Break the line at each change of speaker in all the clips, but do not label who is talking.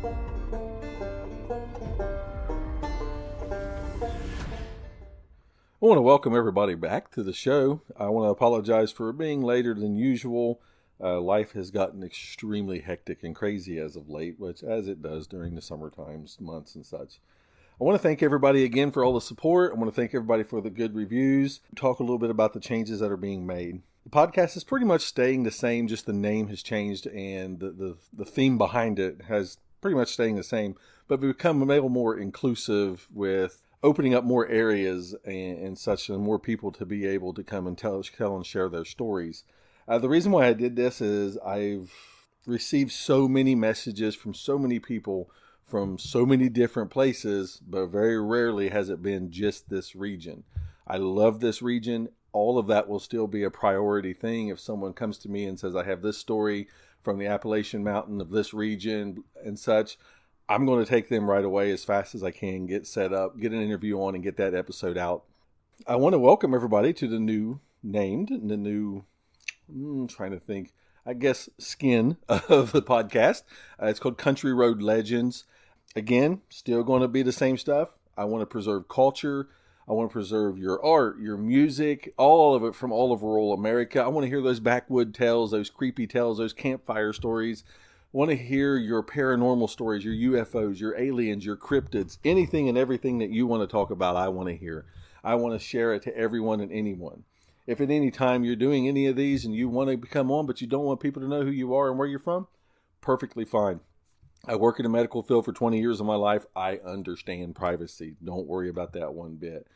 I want to welcome everybody back to the show. I want to apologize for being later than usual. Life has gotten extremely hectic and crazy as of late, which as it does during the summertime months and such. I want to thank everybody again for all the support. I want to thank everybody for the good reviews. Talk a little bit about the changes that are being made. The podcast is pretty much staying the same, just the name has changed and the theme behind it has pretty much staying the same, but we've become a little more inclusive with opening up more areas and such, and more people to be able to come and tell and share their stories. The reason why I did this is I've received so many messages from so many people from so many different places, but very rarely has it been just this region. I love this region. All of that will still be a priority thing. If someone comes to me and says, I have this story from the Appalachian Mountain of this region and such, I'm going to take them right away as fast as I can, get set up, get an interview on, and get that episode out. I want to welcome everybody to the new skin of the podcast. It's called Country Road Legends. Again, still going to be the same stuff. I want to preserve culture. I want to preserve your art, your music, all of it from all of rural America. I want to hear those backwood tales, those creepy tales, those campfire stories. I want to hear your paranormal stories, your UFOs, your aliens, your cryptids, anything and everything that you want to talk about, I want to hear. I want to share it to everyone and anyone. If at any time you're doing any of these and you want to come on, but you don't want people to know who you are and where you're from, perfectly fine. I work in the medical field for 20 years of my life. I understand privacy. Don't worry about that one bit.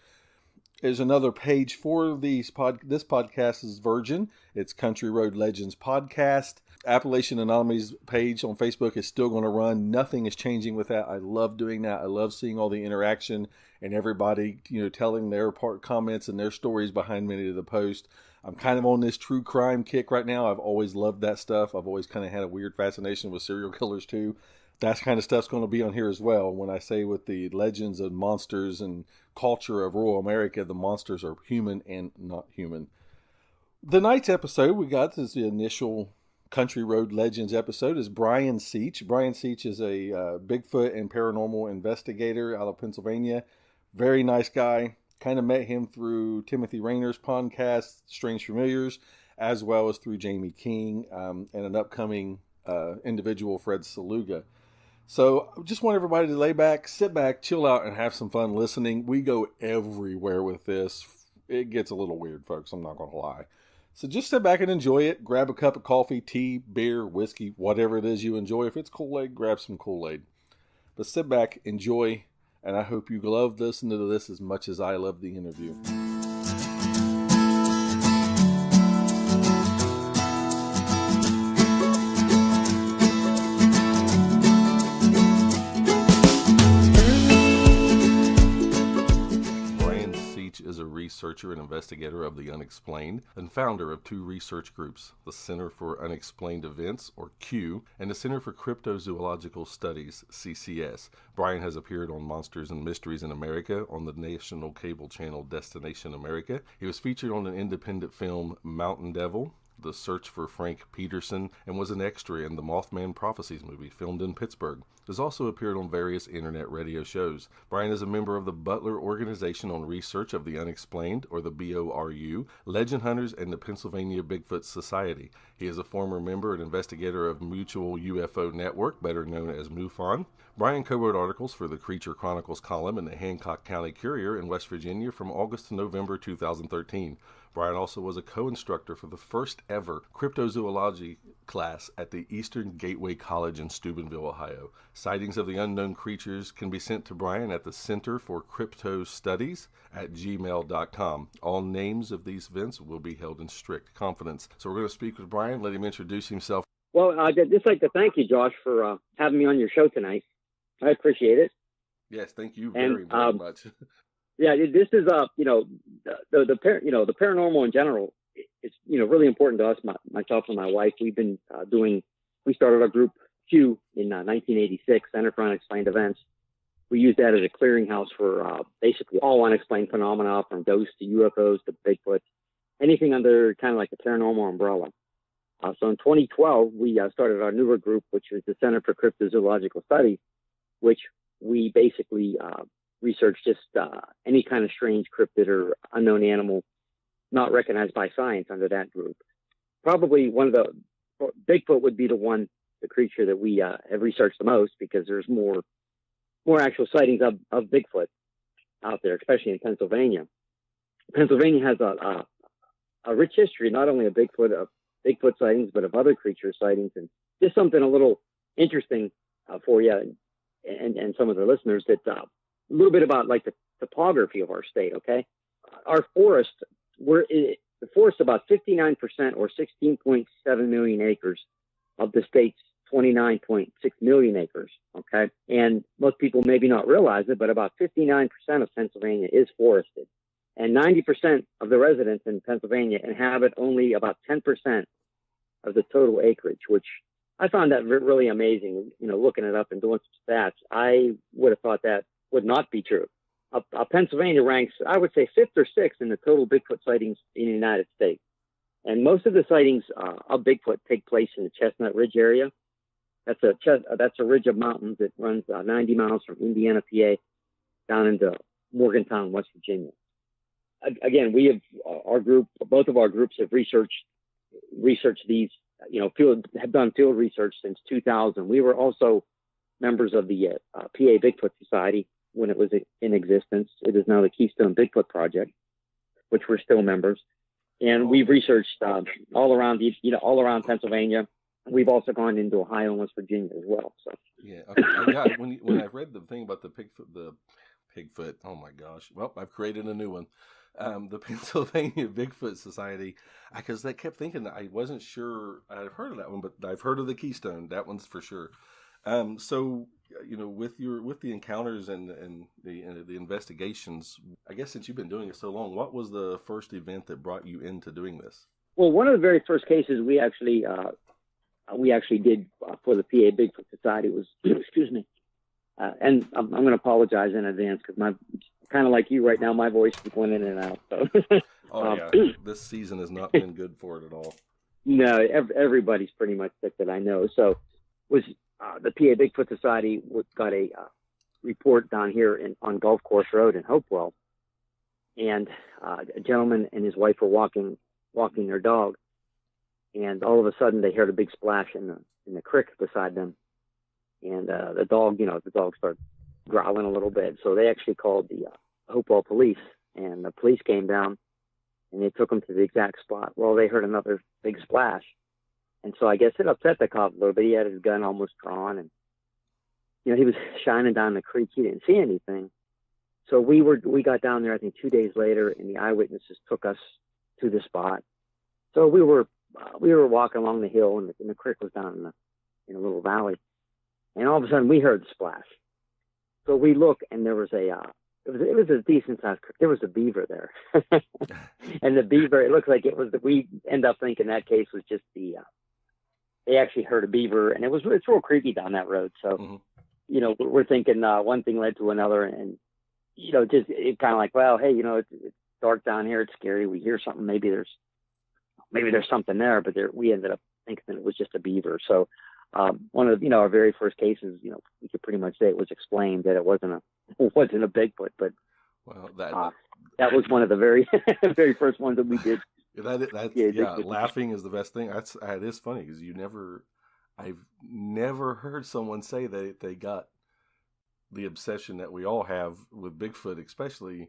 There's another page for this podcast is Virgin. It's Country Road Legends Podcast. Appalachian Anomalies page on Facebook is still going to run. Nothing is changing with that. I love doing that. I love seeing all the interaction and everybody, telling their comments and their stories behind many of the posts. I'm kind of on this true crime kick right now. I've always loved that stuff. I've always kind of had a weird fascination with serial killers too. That kind of stuff's going to be on here as well. When I say with the legends of monsters and culture of rural America, the monsters are human and not human. The night's episode we got is the initial Country Road Legends episode is Brian Seech. Brian Seech is a Bigfoot and paranormal investigator out of Pennsylvania. Very nice guy. Kind of met him through Timothy Rayner's podcast, Strange Familiars, as well as through Jamie King and an upcoming individual, Fred Saluga. So I just want everybody to lay back, sit back, chill out, and have some fun listening. We go everywhere with this. It gets a little weird, folks. I'm not going to lie. So just sit back and enjoy it. Grab a cup of coffee, tea, beer, whiskey, whatever it is you enjoy. If it's Kool-Aid, grab some Kool-Aid. But sit back, enjoy, and I hope you love listening to this as much as I love the interview. Is a researcher and investigator of the unexplained and founder of two research groups, the Center for Unexplained Events, or CUE, and the Center for Cryptozoological Studies, CCS. Brian has appeared on Monsters and Mysteries in America on the national cable channel Destination America. He was featured on an independent film, Mountain Devil, The Search for Frank Peterson, and was an extra in the Mothman Prophecies movie filmed in Pittsburgh. Has also appeared on various internet radio shows. Brian is a member of the Butler Organization on Research of the Unexplained, or the BORU, Legend Hunters, and the Pennsylvania Bigfoot Society. He is a former member and investigator of Mutual UFO Network, better known as MUFON. Brian co-wrote articles for the Creature Chronicles column in the Hancock County Courier in West Virginia from August to November 2013. Brian also was a co-instructor for the first ever cryptozoology class at the Eastern Gateway College in Steubenville, Ohio. Sightings of the unknown creatures can be sent to Brian at the Center for Crypto Studies at gmail.com. All names of these events will be held in strict confidence. So we're going to speak with Brian, let him introduce himself.
Well, I'd just like to thank you, Josh, for having me on your show tonight. I appreciate it.
Yes, thank you very much.
Yeah, this is the paranormal in general. It's really important to us. Myself and my wife, we've been we started our group Q in 1986, Center for Unexplained Events. We use that as a clearinghouse for basically all unexplained phenomena, from ghosts to UFOs to Bigfoot, anything under kind of like the paranormal umbrella. So in 2012, we started our newer group, which was the Center for Cryptozoological Studies, which we basically research just any kind of strange cryptid or unknown animal not recognized by science under that group. Probably one of the Bigfoot would be the creature that we have researched the most, because there's more actual sightings of Bigfoot out there, especially in Pennsylvania. Pennsylvania has a rich history, not only of Bigfoot sightings, but of other creature sightings. And just something a little interesting for you and some of the listeners, that a little bit about like the topography of our state. Okay, our forest, the forest about 59% or 16.7 million acres of the state's 29.6 million acres. Okay, and most people maybe not realize it, but about 59% of Pennsylvania is forested, and 90% of the residents in Pennsylvania inhabit only about 10% of the total acreage, which I found that really amazing. You know, looking it up and doing some stats, I would have thought that would not be true. Pennsylvania ranks, I would say, 5th or 6th in the total Bigfoot sightings in the United States. And most of the sightings of Bigfoot take place in the Chestnut Ridge area. That's a ridge of mountains that runs 90 miles from Indiana, PA, down into Morgantown, West Virginia. Again, we have both of our groups have researched these, have done field research since 2000. We were also members of the PA Bigfoot Society when it was in existence. It is now the Keystone Bigfoot Project, which we're still members. And we've researched all around Pennsylvania. We've also gone into Ohio and West Virginia as well. So
yeah, okay. When I read the thing about the Pigfoot, oh my gosh! Well, I've created a new one. The Pennsylvania Bigfoot Society, because I kept thinking that I wasn't sure I've heard of that one, but I've heard of the Keystone. That one's for sure. So with the encounters and the investigations, I guess since you've been doing it so long, what was the first event that brought you into doing this?
Well, one of the very first cases we actually did for the PA Bigfoot Society was, excuse me, and I'm going to apologize in advance because my kind of like you right now, my voice is going in and out. So.
Yeah, this season has not been good for it at all.
No, everybody's pretty much sick that I know. So was the PA Bigfoot Society got a report down here on Golf Course Road in Hopewell, and a gentleman and his wife were walking their dog, and all of a sudden they heard a big splash in the creek beside them, and the dog started growling a little bit. So they actually called the Hopewell police, and the police came down and they took them to the exact spot. Well, they heard another big splash, and so I guess it upset the cop a little bit. He had his gun almost drawn, and he was shining down the creek. He didn't see anything. So we got down there, I think 2 days later, and the eyewitnesses took us to the spot. So we were walking along the hill, and the creek was down in a little valley, and all of a sudden we heard the splash. So we look, and there was it was a decent sized creek. There was a beaver there, and the beaver, it looked like it was. We end up thinking that case was just they actually heard a beaver, and it's real creepy down that road. So we're thinking one thing led to another, and just it kind of like, well, hey, it's dark down here, it's scary. We hear something, maybe there's something there, but we ended up thinking that it was just a beaver. So one of our very first cases, we could pretty much say it was explained that it wasn't a Bigfoot, but
well,
that was one of the very very first ones that we did.
Laughing is the best thing. It is funny because I've never heard someone say that they got the obsession that we all have with Bigfoot, especially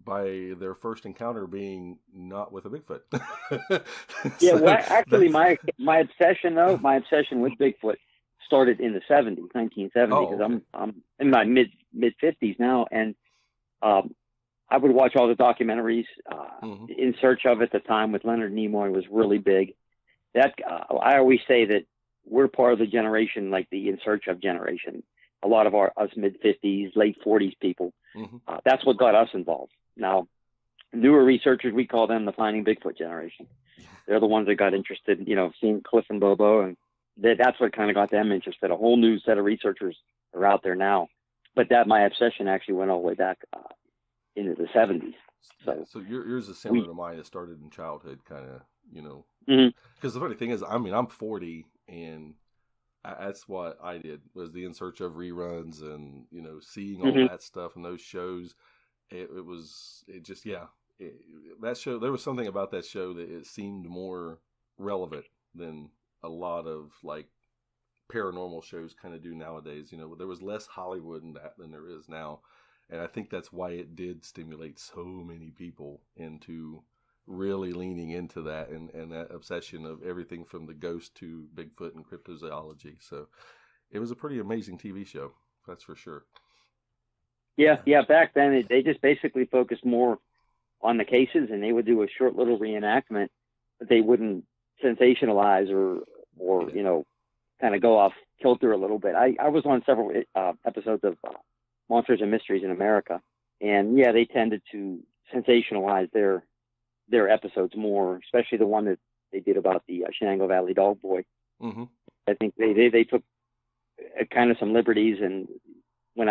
by their first encounter being not with a Bigfoot.
Yeah, well, actually, my obsession with Bigfoot started in the 1970s, because I'm in my mid 50s now, and I would watch all the documentaries. In Search of, at the time, with Leonard Nimoy, was really big. That I always say that we're part of the generation, like the In Search of generation. A lot of us mid 50s, late 40s people. That's what got us involved. Now, newer researchers, we call them the Finding Bigfoot generation. They're the ones that got interested, seeing Cliff and Bobo, and that's what kind of got them interested. A whole new set of researchers are out there now. But my obsession actually went all the way back into the 70s.
So yours is similar to mine. It started in childhood, kind of, Because the funny thing is, I mean, I'm 40, and that's what I did, was the in search of reruns and, you know, seeing all that stuff and those shows. It just, yeah. That show, there was something about that show that it seemed more relevant than a lot of like paranormal shows kind of do nowadays. You know, there was less Hollywood in that than there is now. And I think that's why it did stimulate so many people into really leaning into that and that obsession of everything from the ghost to Bigfoot and cryptozoology. So it was a pretty amazing TV show, that's for sure.
Yeah. Back then, they just basically focused more on the cases, and they would do a short little reenactment, but they wouldn't sensationalize or you know, kind of go off kilter a little bit. I was on several episodes of Monsters and Mysteries in America, and yeah, they tended to sensationalize their episodes more, especially the one that they did about the Shenango Valley Dog Boy. I think they took kind of some liberties, and when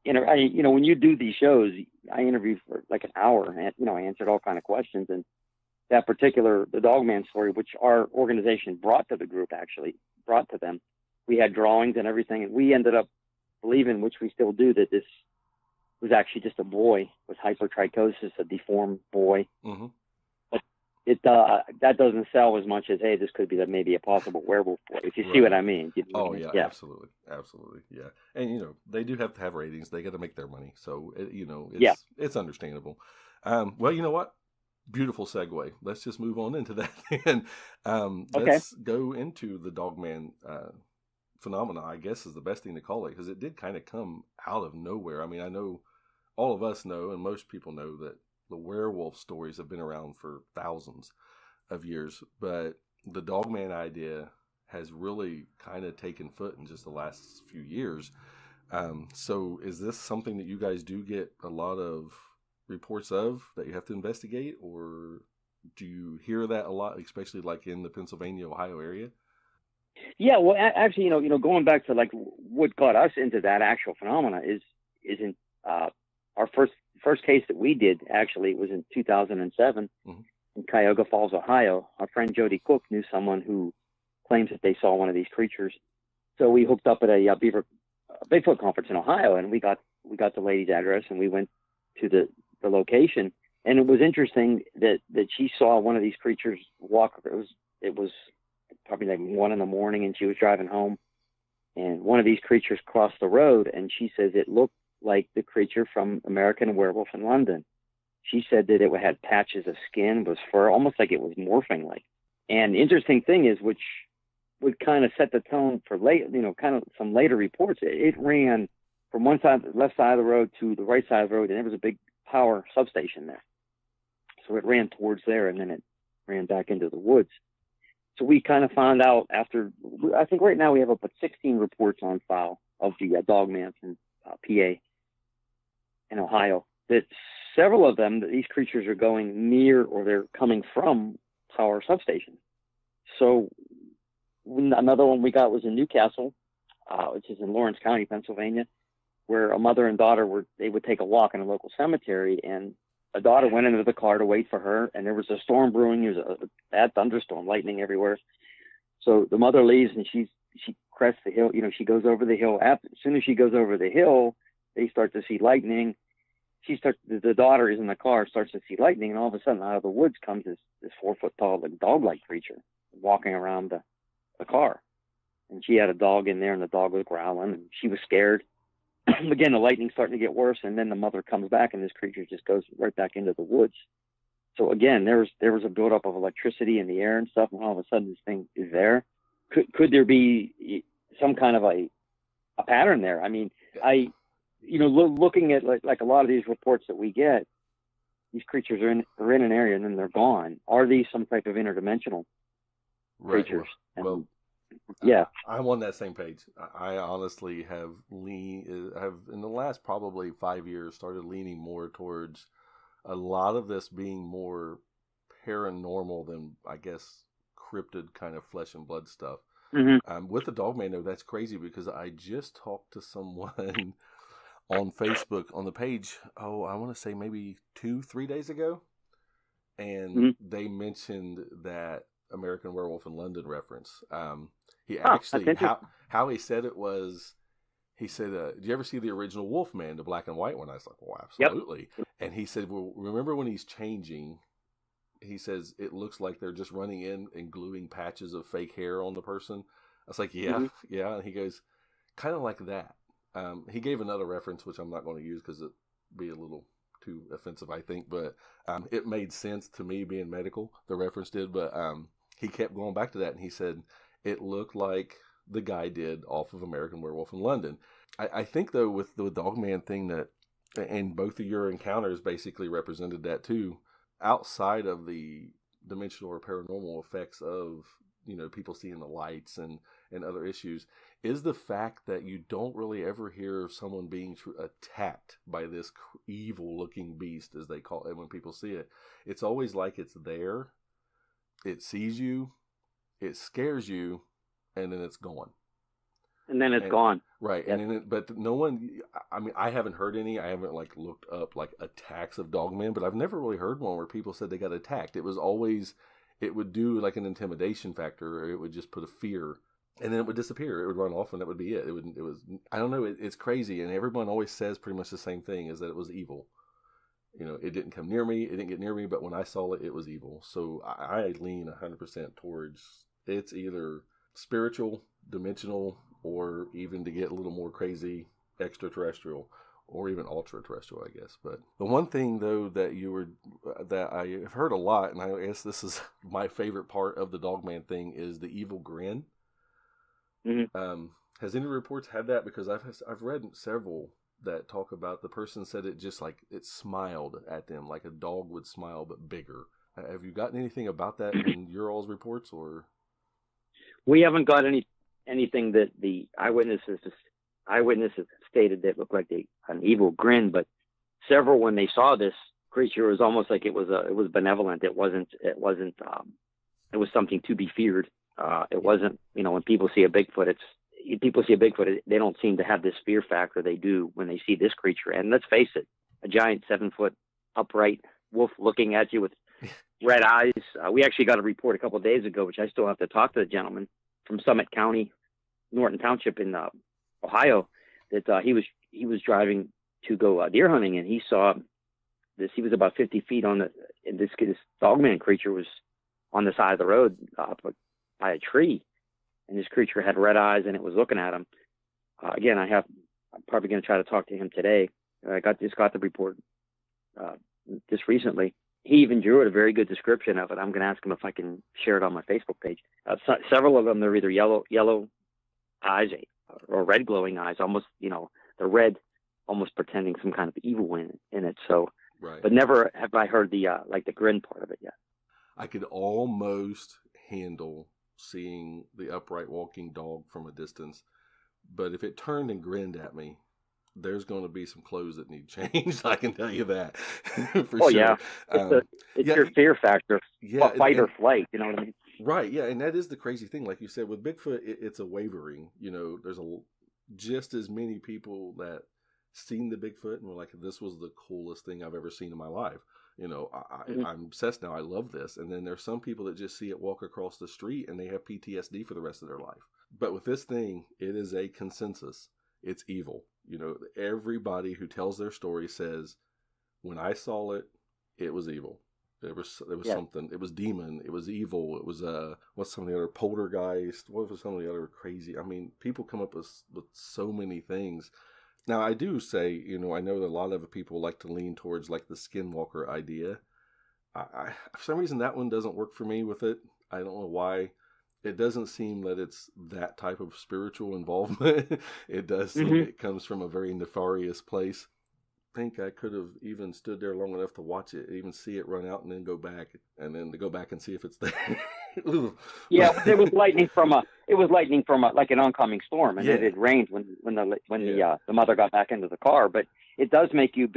when you do these shows, I interviewed for like an hour, and you know, I answered all kind of questions. And that particular, the Dogman story, which our organization brought to the group, actually brought to them, we had drawings and everything, and we ended up believing, which we still do, that this was actually just a boy with hypertrichosis, a deformed boy. But that doesn't sell as much as, hey, this could be maybe a possible werewolf boy, if you see what I mean. You know
yeah, absolutely, yeah. And you know, they do have to have ratings; they got to make their money, so you know, it's understandable. Well, you know what? Beautiful segue. Let's just move on into that, and let's go into the Dogman phenomena, I guess is the best thing to call it, because it did kind of come out of nowhere. I mean, I know all of us know, and most people know, that the werewolf stories have been around for thousands of years, but the Dogman idea has really kind of taken foot in just the last few years. So is this something that you guys do get a lot of reports of that you have to investigate, or do you hear that a lot, especially like in the Pennsylvania, Ohio area?
Yeah, well, actually, you know, going back to like what got us into that actual phenomena isn't our first case that we did. Actually, was in 2007 in Cuyahoga Falls, Ohio. Our friend Jody Cook knew someone who claims that they saw one of these creatures, so we hooked up at a Bigfoot conference in Ohio, and we got the lady's address, and we went to the location. And it was interesting that she saw one of these creatures walk. It was probably like 1 a.m, and she was driving home, and one of these creatures crossed the road, and she says it looked like the creature from American Werewolf in London. She said that it had patches of skin, was fur, almost like it was morphing like. And the interesting thing is, which would kind of set the tone for kind of some later reports, it ran from one side, the left side of the road, to the right side of the road, and there was a big power substation there. So it ran towards there, and then it ran back into the woods. So we kind of found out after, I think right now we have about 16 reports on file of the Dogman from PA and Ohio, that several of them, that these creatures are going near, or they're coming from, power substations. So another one we got was in Newcastle, which is in Lawrence County, Pennsylvania, where a mother and daughter they would take a walk in a local cemetery, and a daughter went into the car to wait for her, and there was a storm brewing. There was a bad thunderstorm, lightning everywhere. So the mother leaves, and she crests the hill. You know, she goes over the hill. As soon as she goes over the hill, they start to see lightning. The daughter is in the car, starts to see lightning, and all of a sudden, out of the woods comes this 4-foot tall, like dog-like creature walking around the car. And she had a dog in there, and the dog was growling, and she was scared. Again, the lightning's starting to get worse, and then the mother comes back, and this creature just goes right back into the woods. So again, there was a buildup of electricity in the air and stuff, and all of a sudden this thing is there. Could there be some kind of a pattern there? I mean, looking at like a lot of these reports that we get, these creatures are in an area and then they're gone. Are these some type of interdimensional creatures?
Well,
yeah,
I'm on that same page. I honestly have in the last probably 5 years started leaning more towards a lot of this being more paranormal than, I guess, cryptid kind of flesh and blood stuff. With the Dogman, though, that's crazy, because I just talked to someone on Facebook on the page, I want to say maybe 2-3 days ago, and they mentioned that American Werewolf in London reference. He
That's
actually
interesting.
how he said it was. He said, "Did you ever see the original Wolfman, the black and white one?" I was like, "Well,
Yep.
absolutely." And he said, "Well, remember when he's changing?" He says it looks like they're just running in and gluing patches of fake hair on the person. I was like, "Yeah, yeah." And he goes, "Kind of like that." He gave another reference, which I'm not going to use because it'd be a little too offensive, I think. But it made sense to me being medical. The reference did, but he kept going back to that, and he said it looked like the guy did off of American Werewolf in London. I think though with the Dogman thing that, and both of your encounters basically represented that too. Outside of the dimensional or paranormal effects of people seeing the lights and other issues, is the fact that you don't really ever hear of someone being attacked by this evil looking beast, as they call it. When people see it, it's always like it's there, it sees you, it scares you, and then it's gone.
And then it's gone.
Right. Yes. And then but no one, I mean, I haven't heard any. I haven't looked up attacks of Dogman, but I've never really heard one where people said they got attacked. It was always, it would do like an intimidation factor, or it would just put a fear, and then it would disappear. It would run off, and that would be it. It was, I don't know. It's crazy. And everyone always says pretty much the same thing, is that it was evil. It didn't come near me. It didn't get near me, but when I saw it, it was evil. So I lean 100% towards it's either spiritual, dimensional, or even, to get a little more crazy, extraterrestrial, or even ultra-terrestrial, I guess. But the one thing, though, that I have heard a lot, and I guess this is my favorite part of the Dogman thing, is the evil grin. Mm-hmm. Has any reports had that? Because I've read several that talk about the person said it just it smiled at them like a dog would smile, but bigger. Have you gotten anything about that in your all's reports, or?
We haven't got anything that the eyewitnesses stated that looked like an evil grin, but several, when they saw this creature, it was almost like it was benevolent. It was something to be feared. It wasn't, when people see a Bigfoot, they don't seem to have this fear factor they do when they see this creature. And let's face it, a giant 7-foot upright wolf looking at you with red eyes. We actually got a report a couple of days ago, which I still have to talk to the gentleman from Summit County, Norton Township in Ohio, that he was driving to go deer hunting, and he saw this. He was about 50 feet and this Dogman creature was on the side of the road by a tree, and this creature had red eyes, and it was looking at him. Again, I'm probably going to try to talk to him today. I just got the report just recently. He even drew it a very good description of it. I'm going to ask him if I can share it on my Facebook page. Several of them, they're either yellow eyes or red glowing eyes, almost, the red almost pretending some kind of evil in it. So, right. But never have I heard the grin part of it yet.
I could almost handle seeing the upright walking dog from a distance, but if it turned and grinned at me, there's going to be some clothes that need changed. I can tell you that for sure.
Yeah, it's your fear factor. Yeah, fight or flight. You know what I mean?
Right. Yeah, and that is the crazy thing. Like you said, with Bigfoot, it's a wavering. There's just as many people that seen the Bigfoot and were like, "This was the coolest thing I've ever seen in my life." I'm obsessed now. I love this. And then there's some people that just see it walk across the street and they have PTSD for the rest of their life. But with this thing, it is a consensus. It's evil. Everybody who tells their story says, when I saw it, it was evil. There was something. It was demon. It was evil. It was what's some of the other poltergeist? What was some of the other crazy? I mean, people come up with so many things. Now, I do say, I know that a lot of people like to lean towards the skinwalker idea. I for some reason that one doesn't work for me with it. I don't know why. It doesn't seem that it's that type of spiritual involvement. It does seem it comes from a very nefarious place. I think I could have even stood there long enough to watch it, even see it run out and then go back, and then to go back and see if it's there.
Yeah, it was lightning from like an oncoming storm, and it had rained when the mother got back into the car. But it does make you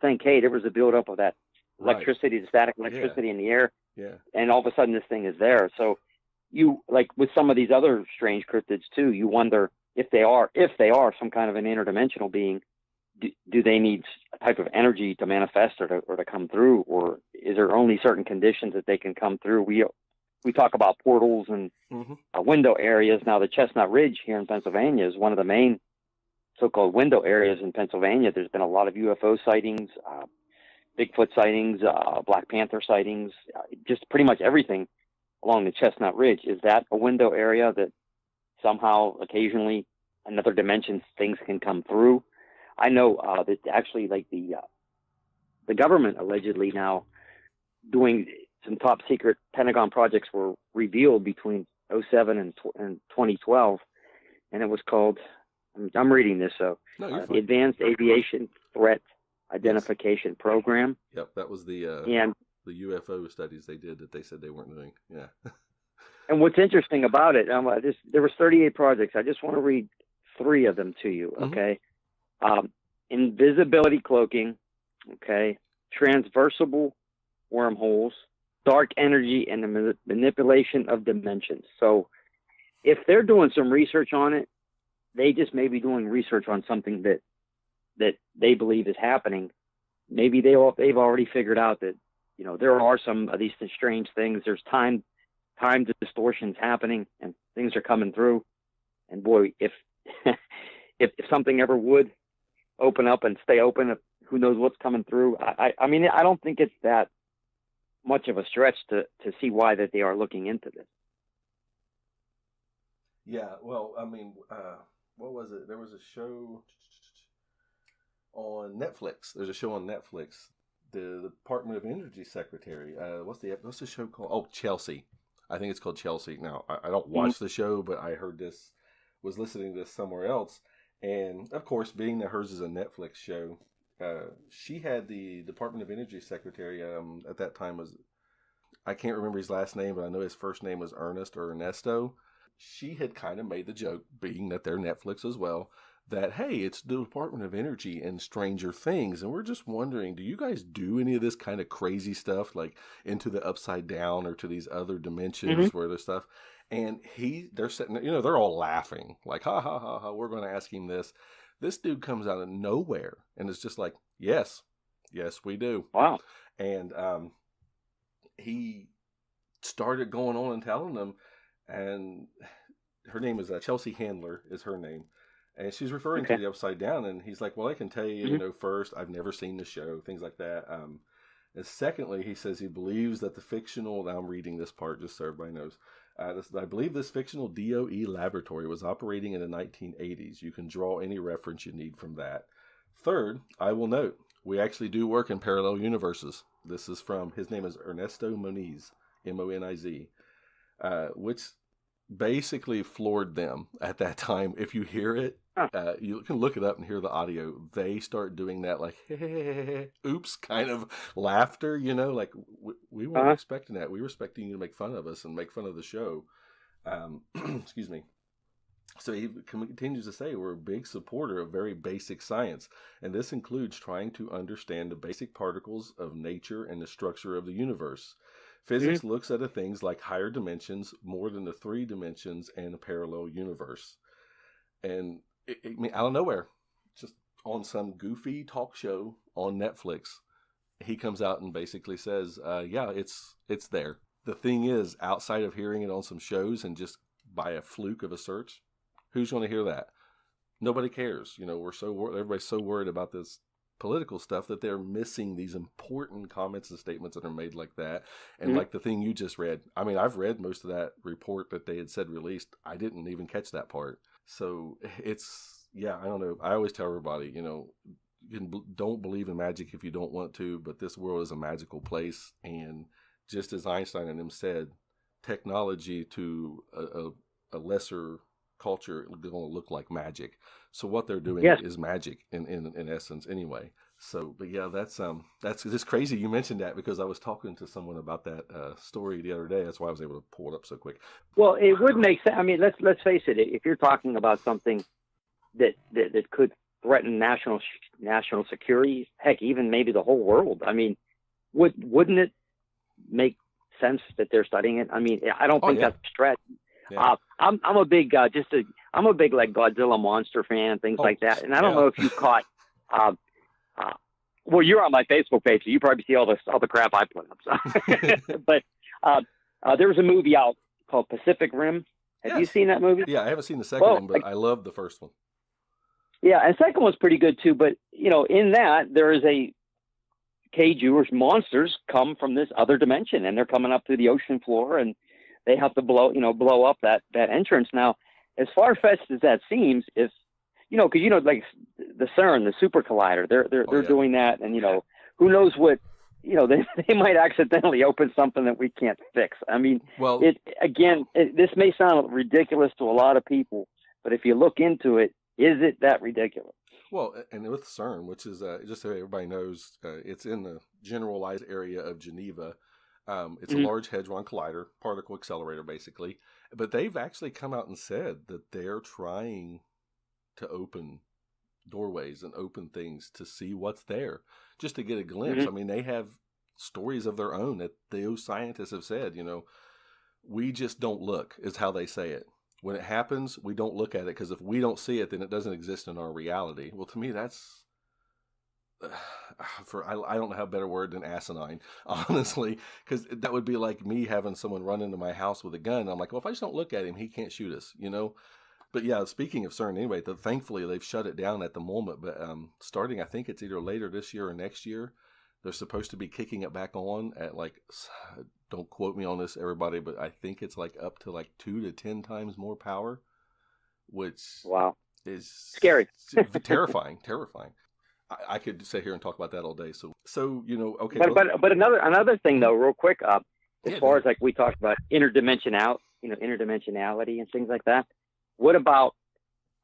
think, hey, there was a buildup of that electricity, the static electricity in the air, and all of a sudden this thing is there. So you, like with some of these other strange cryptids too, you wonder if they are some kind of an interdimensional being. Do they need a type of energy to manifest or to come through, or is there only certain conditions that they can come through? we talk about portals and window areas. Now, the Chestnut Ridge here in Pennsylvania is one of the main so-called window areas in Pennsylvania. There's been a lot of UFO sightings, Bigfoot sightings, Black Panther sightings, just pretty much everything along the Chestnut Ridge. Is that a window area that somehow occasionally another dimension things can come through? I know that actually, like the government allegedly now doing some top secret Pentagon projects were revealed between 2007 and 2012, and it was called, I'm reading this, so the Advanced Aviation Threat Identification Program.
Yep, that was the UFO studies they did that they said they weren't doing. Yeah.
And what's interesting about it, there was 38 projects. I just want to read 3 of them to you, okay? Invisibility cloaking, okay? Transversible wormholes, dark energy, and the manipulation of dimensions. So if they're doing some research on it, they just may be doing research on something that they believe is happening. Maybe they've already figured out that, you know, there are some of these strange things. There's time distortions happening and things are coming through. And boy, if something ever would open up and stay open, who knows what's coming through. I mean, I don't think it's that much of a stretch to see why that they are looking into this.
Yeah, well, I mean, what was it? There was a show on Netflix. There's a show on Netflix. The Department of Energy Secretary. What's the show called? Oh, Chelsea. I think it's called Chelsea. Now, I don't watch the show, but I heard this, was listening to this somewhere else. And, of course, being that hers is a Netflix show, she had the Department of Energy Secretary at that time was, I can't remember his last name, but I know his first name was Ernest or Ernesto. She had kind of made the joke, being that they're Netflix as well, that, hey, it's the Department of Energy and Stranger Things, and we're just wondering, do you guys do any of this kind of crazy stuff, like into the upside down or to these other dimensions where there's stuff? And they're sitting, you know, they're all laughing, like, ha, ha, ha, ha, we're going to ask him this. This dude comes out of nowhere, and it's just like, yes, we do.
Wow.
And he started going on and telling them, and her name is Chelsea Handler is her name. And she's referring to the Upside Down, and he's like, well, I can tell you, you know, first, I've never seen the show, things like that. And secondly, he says he believes that the fictional, now I'm reading this part just so everybody knows, I believe this fictional DOE laboratory was operating in the 1980s. You can draw any reference you need from that. Third, I will note, we actually do work in parallel universes. This is from, his name is Ernesto Moniz, M-O-N-I-Z, which basically floored them at that time. If you hear it, you can look it up and hear the audio. They start doing that like, hey, oops, kind of laughter, you know, like we weren't expecting that. We were expecting you to make fun of us and make fun of the show. Excuse me. So he continues to say, we're a big supporter of very basic science, and this includes trying to understand the basic particles of nature and the structure of the universe. Physics looks at things like higher dimensions, more than the 3 dimensions, and a parallel universe. And I mean, out of nowhere, just on some goofy talk show on Netflix, he comes out and basically says, yeah, it's there. The thing is, outside of hearing it on some shows and just by a fluke of a search, who's going to hear that? Nobody cares. You know, everybody's so worried about this political stuff that they're missing these important comments and statements that are made like that. And like the thing you just read, I mean, I've read most of that report that they had said released. I didn't even catch that part. So it's, yeah, I don't know. I always tell everybody, you know, don't believe in magic if you don't want to, but this world is a magical place. And just as Einstein and them said, technology to a lesser culture is going to look like magic. So what they're doing is magic in essence anyway. So, but yeah, that's just crazy you mentioned that, because I was talking to someone about that story the other day. That's why I was able to pull it up so quick.
Well, it would make sense. I mean, let's face it. If you're talking about something that could threaten national security, heck, even maybe the whole world. I mean, wouldn't it make sense that they're studying it? I mean, I don't think that's a stretch. Yeah. I'm a big I'm a big like Godzilla monster fan, things like that. And I don't know if you caught. Well, you're on my Facebook page, so you probably see all the crap I put up. So. But There was a movie out called Pacific Rim. Have you seen that movie?
Yeah, I haven't seen the second one, but I love the first one.
Yeah, and the second one's pretty good too. But in that there is a kaiju or monsters come from this other dimension, and they're coming up through the ocean floor, and they have to blow up that entrance. Now, as far-fetched as that seems, if because like the CERN, the super collider, they're doing that, and who knows what. They might accidentally open something that we can't fix. I mean,
well,
this may sound ridiculous to a lot of people, but if you look into it, is it that ridiculous?
Well, and with CERN, which is just so everybody knows, it's in the generalized area of Geneva. It's a large hadron collider, particle accelerator, basically. But they've actually come out and said that they're trying to open doorways and open things to see what's there, just to get a glimpse. I mean, they have stories of their own that those scientists have said, we just don't look, is how they say it. When it happens, we don't look at it, because if we don't see it, then it doesn't exist in our reality. Well, to me, that's I don't have a better word than asinine, honestly, because that would be like me having someone run into my house with a gun. I'm like, well, if I just don't look at him, he can't shoot us, But yeah, speaking of CERN, anyway, thankfully they've shut it down at the moment. But starting, I think it's either later this year or next year, they're supposed to be kicking it back on at don't quote me on this, everybody, but I think it's up to 2 to 10 times more power, which is
scary,
terrifying. I could sit here and talk about that all day. So okay.
But another thing though, real quick, as far as we talked about interdimensionality and things like that. What about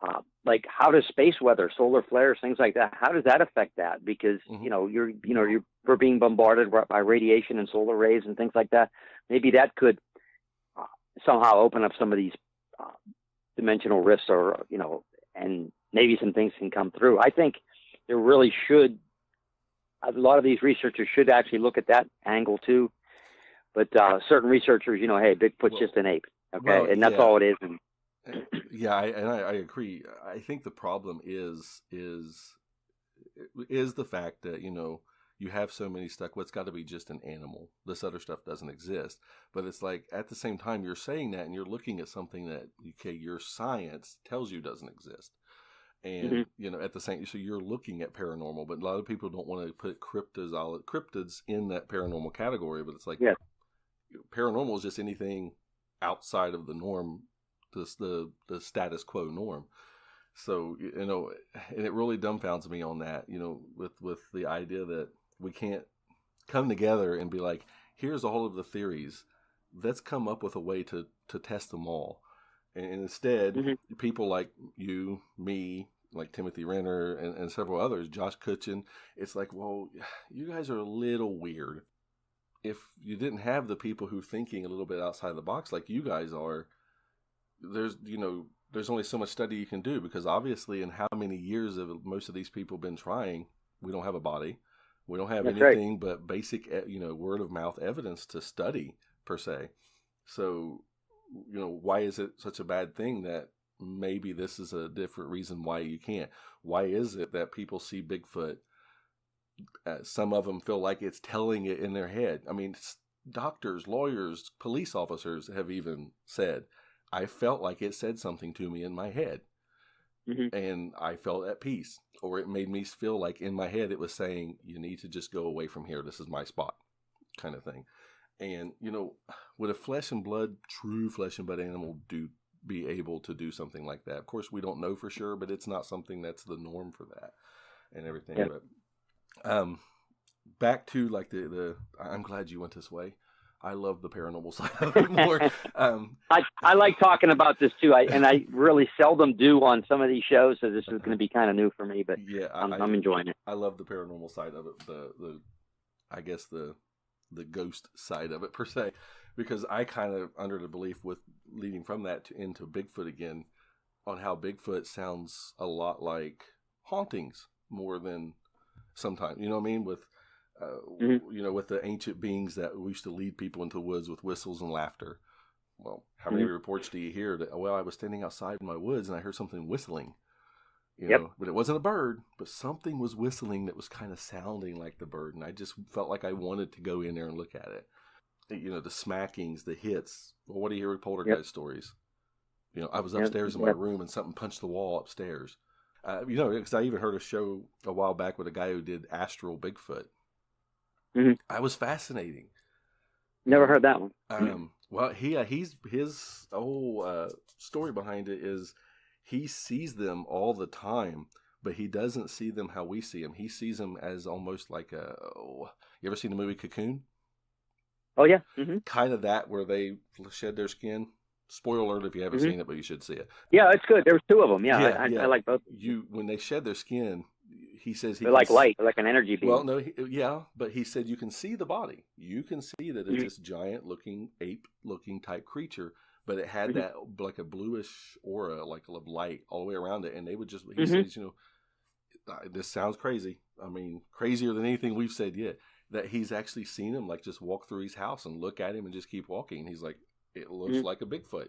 how does space weather, solar flares, things like that? How does that affect that? Because we're being bombarded by radiation and solar rays and things like that. Maybe that could somehow open up some of these dimensional rifts, or and maybe some things can come through. I think there really should. A lot of these researchers should actually look at that angle too. But certain researchers, hey, Bigfoot's just an ape, okay, and that's all it is. And,
yeah, I agree. I think the problem is the fact that you have so many stuck. What's got to be just an animal. This other stuff doesn't exist. But it's at the same time you're saying that, and you're looking at something that your science tells you doesn't exist, and at the same, so you're looking at paranormal. But a lot of people don't want to put cryptids in that paranormal category. But it's paranormal is just anything outside of the norm. The status quo norm. So, and it really dumbfounds me on that, with the idea that we can't come together and be like, here's all of the theories. Let's come up with a way to test them all. And instead, people like you, me, like Timothy Renner and several others, Josh Kutchin, it's well, you guys are a little weird. If you didn't have the people who thinking a little bit outside the box like you guys are, there's only so much study you can do, because obviously in how many years have most of these people been trying, we don't have a body. We don't have anything but basic, word of mouth evidence to study per se. So, why is it such a bad thing that maybe this is a different reason why you can't? Why is it that people see Bigfoot? Some of them feel like it's telling it in their head. I mean, doctors, lawyers, police officers have even said, I felt like it said something to me in my head, and I felt at peace, or it made me feel like in my head it was saying, you need to just go away from here. This is my spot, kind of thing. And, would a true flesh and blood animal be able to do something like that? Of course, we don't know for sure, but it's not something that's the norm for that and everything. Yeah. But back to the I'm glad you went this way. I love the paranormal side of it more.
I like talking about this too. I really seldom do on some of these shows, so this is going to be kind of new for me. But yeah, I'm enjoying it.
I love the paranormal side of it. I guess the ghost side of it per se, because I kind of under the belief with leading from that into Bigfoot again, on how Bigfoot sounds a lot like hauntings more than sometimes. You know what I mean? With with the ancient beings that used to lead people into woods with whistles and laughter. Well, how many reports do you hear that, I was standing outside in my woods and I heard something whistling, but it wasn't a bird, but something was whistling that was kind of sounding like the bird. And I just felt like I wanted to go in there and look at it. the smackings, the hits. Well, what do you hear with poltergeist stories? I was upstairs in my room and something punched the wall upstairs. Because I even heard a show a while back with a guy who did astral Bigfoot.
Mm-hmm.
I was fascinating.
Never heard that one.
Well, his whole story behind it is he sees them all the time, but he doesn't see them how we see them. He sees them as almost like you ever seen the movie Cocoon?
Oh yeah. Mm-hmm.
Kind of that where they shed their skin. Spoiler alert if you haven't seen it, but you should see it.
Yeah, it's good. There was two of them. Yeah, I like both.
When they shed their skin, he says
they're like light, like an energy beam.
Well, no, but he said you can see the body. You can see that it's this giant-looking, ape-looking type creature, but it had that like a bluish aura, like of light all the way around it. And they would just, he says, this sounds crazy. I mean, crazier than anything we've said yet. That he's actually seen him like just walk through his house and look at him and just keep walking. And he's like, it looks like a Bigfoot.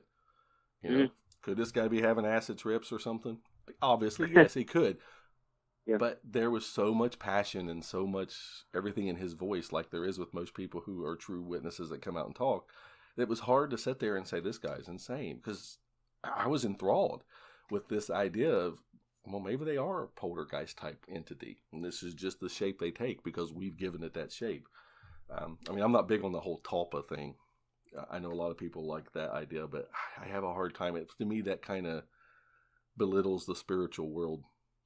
Could this guy be having acid trips or something? Obviously, yes, he could. Yeah. But there was so much passion and so much everything in his voice, like there is with most people who are true witnesses that come out and talk. It was hard to sit there and say, this guy's insane. Because I was enthralled with this idea of, well, maybe they are a poltergeist type entity. And this is just the shape they take because we've given it that shape. I'm not big on the whole Talpa thing. I know a lot of people like that idea, but I have a hard time. To me, that kind of belittles the spiritual world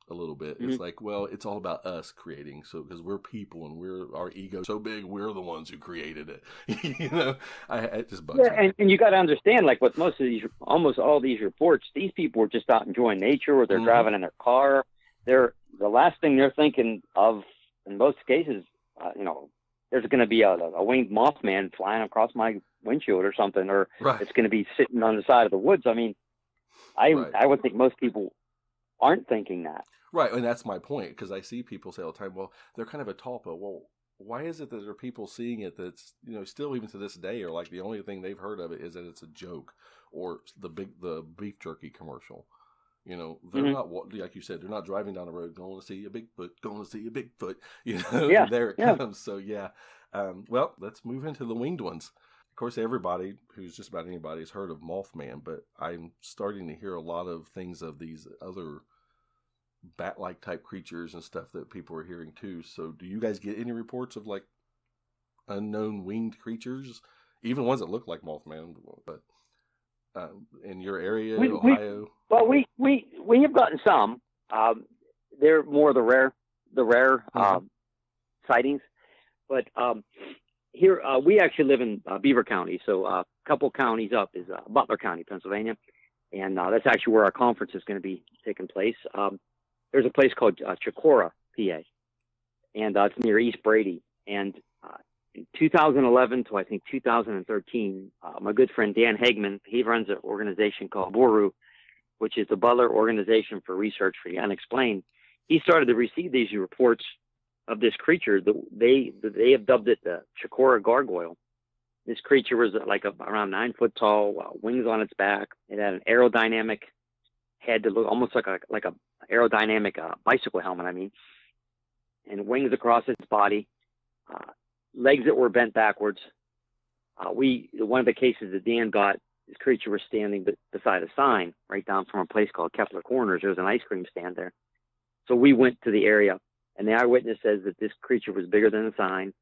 a little bit. It's like, well, it's all about us creating. So because we're people and our ego so big, we're the ones who created it. It just bugs me.
And you got to understand, like with almost all these reports, these people were just out enjoying nature, or they're driving in their car. The last thing they're thinking of in most cases, there's going to be a winged Mothman flying across my windshield or something, or it's going to be sitting on the side of the woods. I mean, I would think most people aren't thinking that.
Right, and that's my point, because I see people say all the time, well, they're kind of a Talpa. Well, why is it that there are people seeing it that's, still even to this day, or like the only thing they've heard of it is that it's a joke, or the beef jerky commercial. They're not, like you said, they're not driving down the road going to see a Bigfoot, there it comes. So, well, let's move into the winged ones. Of course, everybody who's just about anybody has heard of Mothman, but I'm starting to hear a lot of things of these other bat-like type creatures and stuff that people are hearing too. So do you guys get any reports of like unknown winged creatures, even ones that look like Mothman, but in your area, Ohio?
We have gotten some. They're more the rare sightings, but here we actually live in Beaver County, so a couple counties up is Butler County, Pennsylvania, and that's actually where our conference is going to be taking place. There's a place called Chicora, PA, and it's near East Brady. And in 2011 to I think 2013, my good friend Dan Hagman, he runs an organization called BORU, which is the Butler Organization for Research for the Unexplained. He started to receive these reports of this creature. They have dubbed it the Chicora gargoyle. This creature was like around 9 foot tall, wings on its back. It had an aerodynamic head that looked almost like a aerodynamic bicycle helmet, and wings across its body, legs that were bent backwards. One of the cases that Dan got, this creature was standing beside a sign right down from a place called Kepler Corners. There was an ice cream stand there. So we went to the area, and the eyewitness says that this creature was bigger than the sign,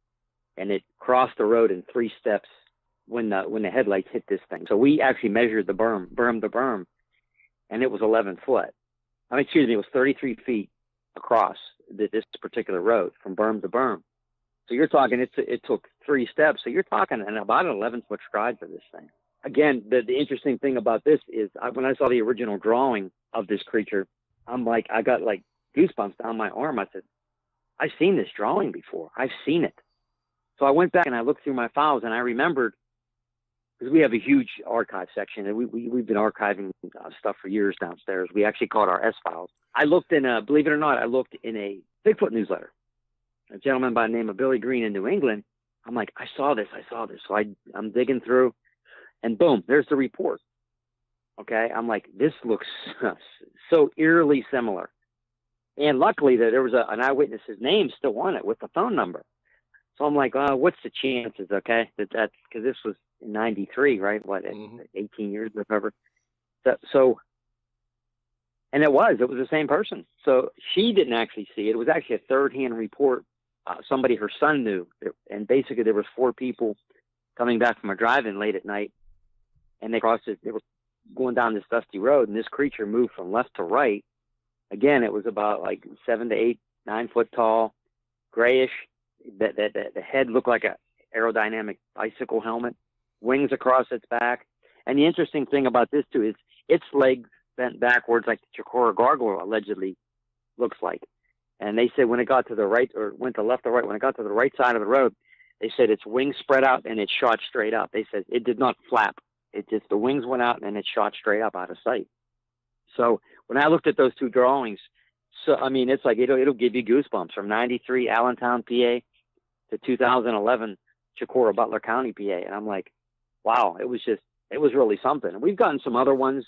and it crossed the road in 3 steps when the headlights hit this thing. So we actually measured the berm to berm, and it was 11 foot. It was 33 feet across this particular road from berm to berm. So you're talking, it took 3 steps. So you're talking about an 11-foot stride for this thing. Again, the interesting thing about this is when I saw the original drawing of this creature, I got like goosebumps down my arm. I said, I've seen this drawing before. I've seen it. So I went back and I looked through my files, and I remembered, because we have a huge archive section, and we've been archiving stuff for years downstairs. We actually call it our S-Files. I looked believe it or not, I looked in a Bigfoot newsletter. A gentleman by the name of Billy Green in New England. I'm like, I saw this. So I'm digging through, and boom, there's the report. Okay, I'm like, this looks so eerily similar. And luckily, there was an eyewitness's name still on it with the phone number. So I'm like, what's the chances? Okay, that's because this was in '93, right? What, 18 years or whatever. So, and it was the same person. So she didn't actually see it. It was actually a third-hand report. Somebody her son knew, and basically there was 4 people coming back from a drive-in late at night, and they crossed it. They were going down this dusty road, and this creature moved from left to right. Again, it was about like 7 to 8, 9 foot tall, grayish. The head looked like a aerodynamic bicycle helmet, wings across its back. And the interesting thing about this too is its legs bent backwards like the Chikora gargoyle allegedly looks like. And they said when it got to the right, or went to left or right, when it got to the right side of the road, they said its wings spread out and it shot straight up. They said it did not flap. It just, the wings went out and it shot straight up out of sight. So when I looked at those 2 drawings, so I mean, it's like it'll give you goosebumps, from '93 Allentown, PA, to 2011 Chikora, Butler County, PA, and I'm like, wow, it was really something. And we've gotten some other ones.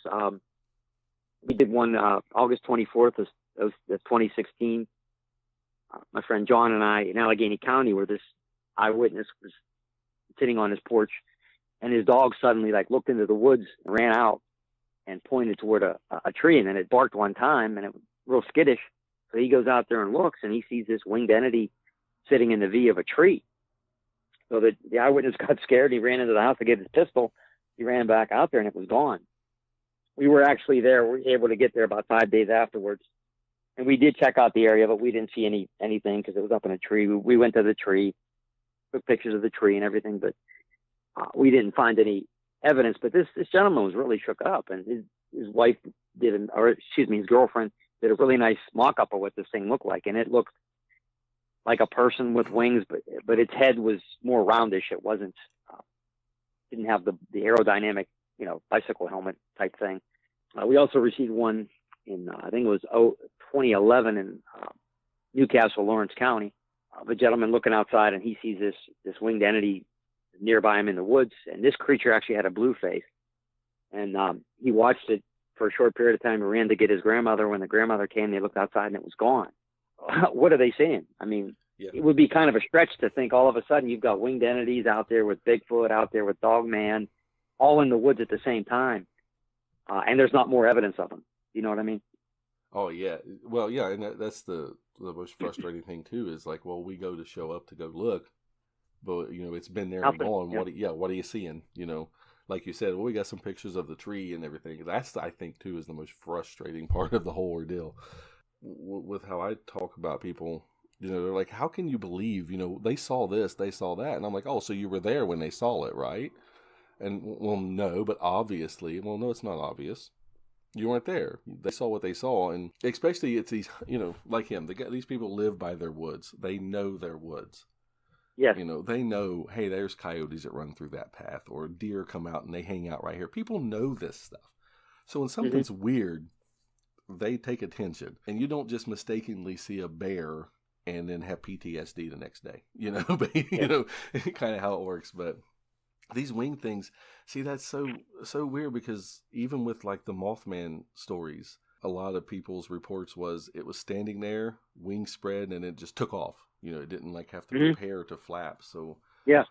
We did one August 24th of 2016. My friend John and I in Allegheny County, where this eyewitness was sitting on his porch, and his dog suddenly like looked into the woods and ran out and pointed toward a tree, and then it barked one time, and it was real skittish. So he goes out there and looks, and he sees this winged entity sitting in the V of a tree. So the eyewitness got scared. He ran into the house to get his pistol. He ran back out there, and it was gone. We were actually there. We were able to get there about 5 days afterwards. And we did check out the area, but we didn't see anything because it was up in a tree. We went to the tree, took pictures of the tree and everything, but we didn't find any evidence. But this gentleman was really shook up, and his wife his girlfriend did a really nice mock-up of what this thing looked like. And it looked like a person with wings, but its head was more roundish. It wasn't, didn't have the aerodynamic, bicycle helmet type thing. We also received one in, I think it was 2011 in Newcastle, Lawrence County, of a gentleman looking outside, and he sees this winged entity nearby him in the woods. And this creature actually had a blue face. And he watched it for a short period of time. He ran to get his grandmother. When the grandmother came, they looked outside and it was gone. What are they seeing? I mean, It would be kind of a stretch to think all of a sudden you've got winged entities out there with Bigfoot, out there with Dogman, all in the woods at the same time. And there's not more evidence of them. You know what I mean?
Oh, yeah. Well, yeah, and that's the most frustrating thing, too, is like, well, we go to show up to go look, but, it's been there and gone. Yeah. What are you seeing? Like you said, well, we got some pictures of the tree and everything. That's, I think, too, is the most frustrating part of the whole ordeal. With how I talk about people, they're like, how can you believe, they saw this, they saw that. And I'm like, oh, so you were there when they saw it, right? And, well, no, but obviously, well, no, it's not obvious. You weren't there. They saw what they saw. And especially it's these, like him, these people live by their woods. They know their woods.
Yes.
They know, hey, there's coyotes that run through that path, or deer come out and they hang out right here. People know this stuff. So when something's weird, they take attention, and you don't just mistakenly see a bear and then have PTSD the next day, kind of how it works. But these wing things, see, that's so weird, because even with like the Mothman stories, a lot of people's reports was it was standing there, wings spread, and it just took off. It didn't like have to prepare to flap. So
yeah,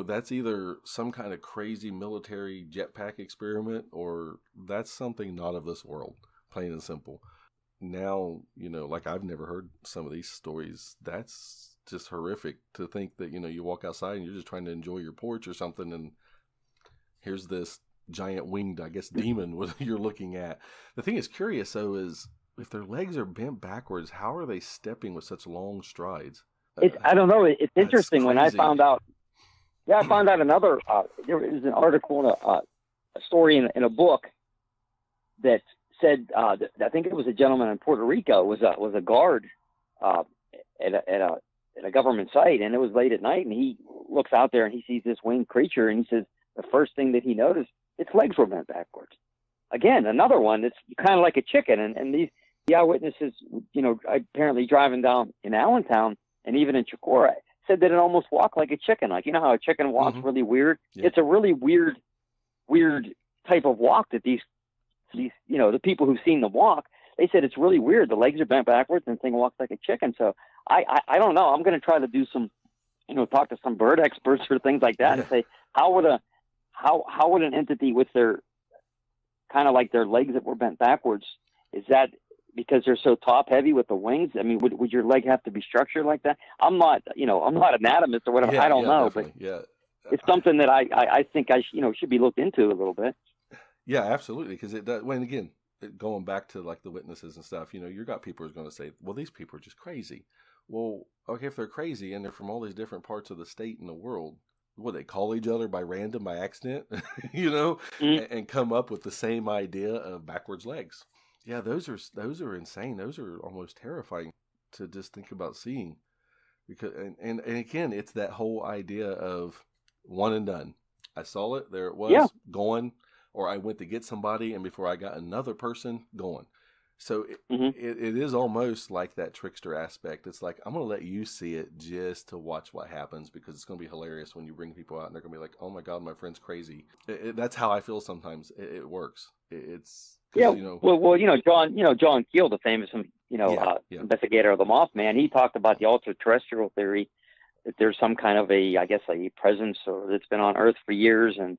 that's either some kind of crazy military jetpack experiment, or that's something not of this world. Plain and simple. Now, like I've never heard some of these stories. That's just horrific to think that, you walk outside and you're just trying to enjoy your porch or something, and here's this giant winged, I guess, demon you're looking at. The thing is curious, though, is if their legs are bent backwards, how are they stepping with such long strides?
I don't know. It's interesting. When I found out, I found out another, there was an article, a story in a book that said, I think it was a gentleman in Puerto Rico, was a guard at a government site, and it was late at night, and he looks out there and he sees this winged creature, and he says the first thing that he noticed, its legs were bent backwards. Again, another one that's kind of like a chicken, and the eyewitnesses, apparently driving down in Allentown and even in Chikora, said that it almost walked like a chicken. Like, how a chicken walks really weird? Yeah. It's a really weird type of walk that these the people who've seen them walk, they said it's really weird. The legs are bent backwards and the thing walks like a chicken. So I don't know. I'm going to try to do some talk to some bird experts or things like that, and say, how would an entity with their kind of like their legs that were bent backwards, is that because they're so top heavy with the wings? I mean, would your leg have to be structured like that? I'm not an anatomist or whatever. I don't know,
definitely.
But it's something that I think should be looked into a little bit.
Yeah, absolutely. Because it does. When again, going back to like the witnesses and stuff, you got people who's going to say, well, these people are just crazy. Well, okay, if they're crazy and they're from all these different parts of the state and the world, what, they call each other by accident, and come up with the same idea of backwards legs. Yeah, those are insane. Those are almost terrifying to just think about seeing, because and again, it's that whole idea of one and done. I saw it, there it was, going, or I went to get somebody, and before I got another person, going. So it is almost like that trickster aspect. It's like, I'm going to let you see it just to watch what happens, because it's going to be hilarious when you bring people out and they're going to be like, oh my God, my friend's crazy. That's how I feel sometimes. It works.
John Keel, the famous, investigator of the Mothman, he talked about the ultra-terrestrial theory, that there's some kind of a presence or that's been on Earth for years. And,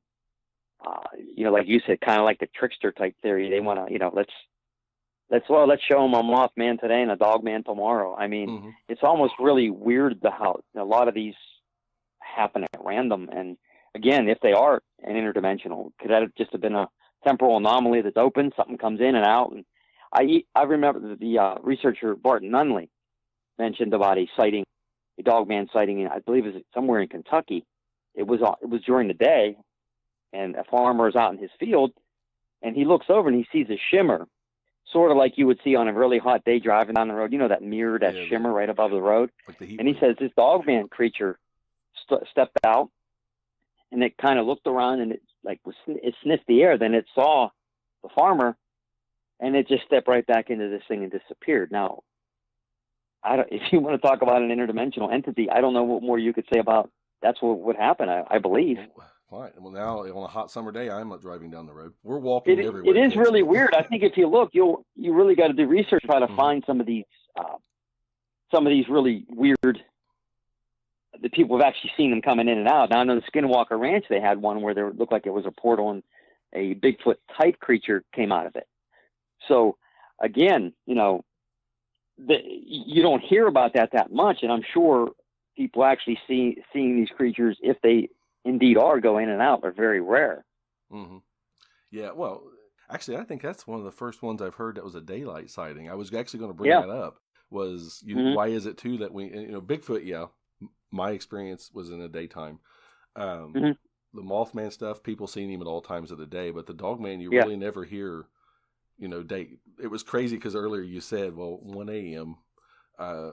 like you said, kind of like the trickster type theory. They want to, let's show them a Mothman today and a Dogman tomorrow. I mean, it's almost really weird how a lot of these happen at random. And again, if they are an interdimensional, could that have just been a temporal anomaly that's open? Something comes in and out. And I remember the researcher Barton Nunley mentioned about a Dogman sighting, I believe it was somewhere in Kentucky. It was during the day, and a farmer is out in his field, and he looks over and he sees a shimmer, sort of like you would see on a really hot day driving down the road. That mirror, that shimmer right above the road. And he says this Dogman creature stepped out, and it kind of looked around, and it sniffed the air. Then it saw the farmer, and it just stepped right back into this thing and disappeared. Now, if you want to talk about an interdimensional entity, I don't know what more you could say about that's what would happen. I believe.
Fine. Well, now on a hot summer day, I'm not driving down the road. We're walking everywhere.
It is really weird. I think if you look, you really got to do research, try to find some of these really weird. The people have actually seen them coming in and out. Now, I know the Skinwalker Ranch, they had one where there looked like it was a portal and a Bigfoot type creature came out of it. So again, you don't hear about that much, and I'm sure people actually seeing these creatures, if they indeed are go in and out, are very rare.
Yeah, well, actually, I think that's one of the first ones I've heard that was a daylight sighting. I was actually going to bring that up. Was why is it too that we Bigfoot? Yeah, my experience was in the daytime. The Mothman stuff, people seeing him at all times of the day, but the Dogman, you really never hear. Day. It was crazy because earlier you said, well, 1 a.m.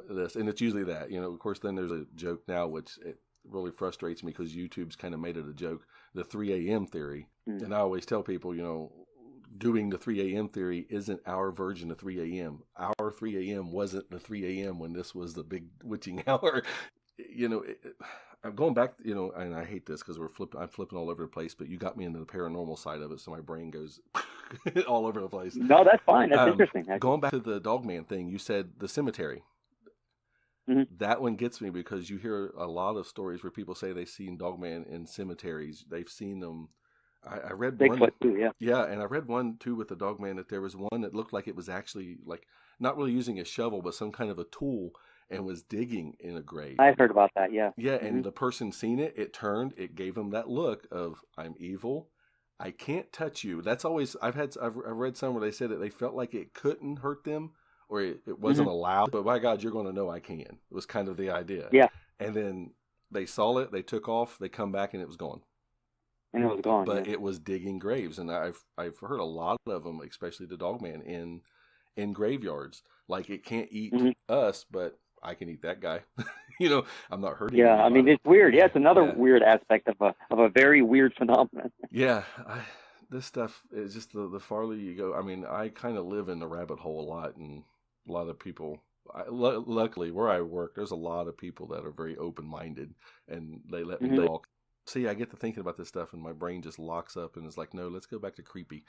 This, and it's usually that. Of course, then there's a joke now, which it really frustrates me because YouTube's kind of made it a joke, the 3 a.m. theory. And I always tell people, doing the 3 a.m. theory isn't our version of 3 a.m. Our 3 a.m. wasn't the 3 a.m. when this was the big witching hour. I'm going back, and I hate this because I'm flipping all over the place, but you got me into the paranormal side of it, so my brain goes all over the place.
No, that's fine. That's interesting.
Going back to the Dogman thing, you said the cemetery. That one gets me because you hear a lot of stories where people say they've seen Dogman in cemeteries. They've seen them. I read
Bigfoot
one
too, yeah.
Yeah, and I read one too with the Dogman, that there was one that looked like it was actually like not really using a shovel, but some kind of a tool, and was digging in a grave.
I've heard about that, yeah.
Yeah, and the person seen it, it turned, it gave them that look of, I'm evil, I can't touch you. That's always, I've read some where they said that they felt like it couldn't hurt them, or it wasn't allowed, but by God, you're going to know I can. It was kind of the idea.
Yeah.
And then they saw it, they took off, they come back, and it was gone.
And it was gone.
But it was digging graves, and I've heard a lot of them, especially the Dogman, in graveyards. Like, it can't eat us, but I can eat that guy. I'm not hurting anybody.
I mean, it's weird. Yeah, it's another weird aspect of a very weird phenomenon.
Yeah, this stuff is just the farther you go. I mean, I kind of live in the rabbit hole a lot, and a lot of people. Luckily, where I work, there's a lot of people that are very open-minded, and they let me talk. See, I get to thinking about this stuff and my brain just locks up and is like, no, let's go back to creepy.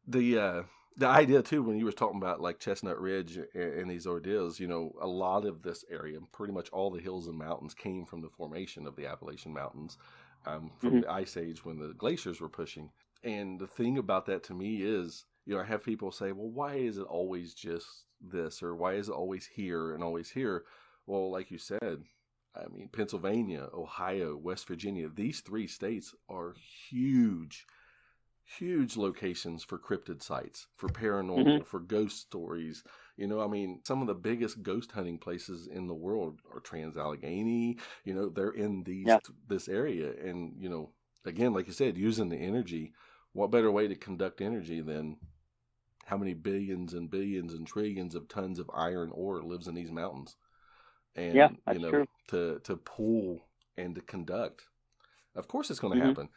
The idea too, when you were talking about like Chestnut Ridge and these ordeals, you know, a lot of this area, pretty much all the hills and mountains came from the formation of the Appalachian Mountains, from the Ice Age when the glaciers were pushing. And the thing about that to me is, you know, I have people say, well, why is it always just this? Or why is it always here and always here? Well, like you said, I mean, Pennsylvania, Ohio, West Virginia, these 3 states are huge locations for cryptid sites, for paranormal, for ghost stories. You know, I mean, some of the biggest ghost hunting places in the world are Trans-Allegheny. You know, they're in this area. And, you know, again, like you said, using the energy, what better way to conduct energy than how many billions and billions and trillions of tons of iron ore lives in these mountains? And,
that's
you know,
true.
to pull and to conduct. Of course it's going to happen.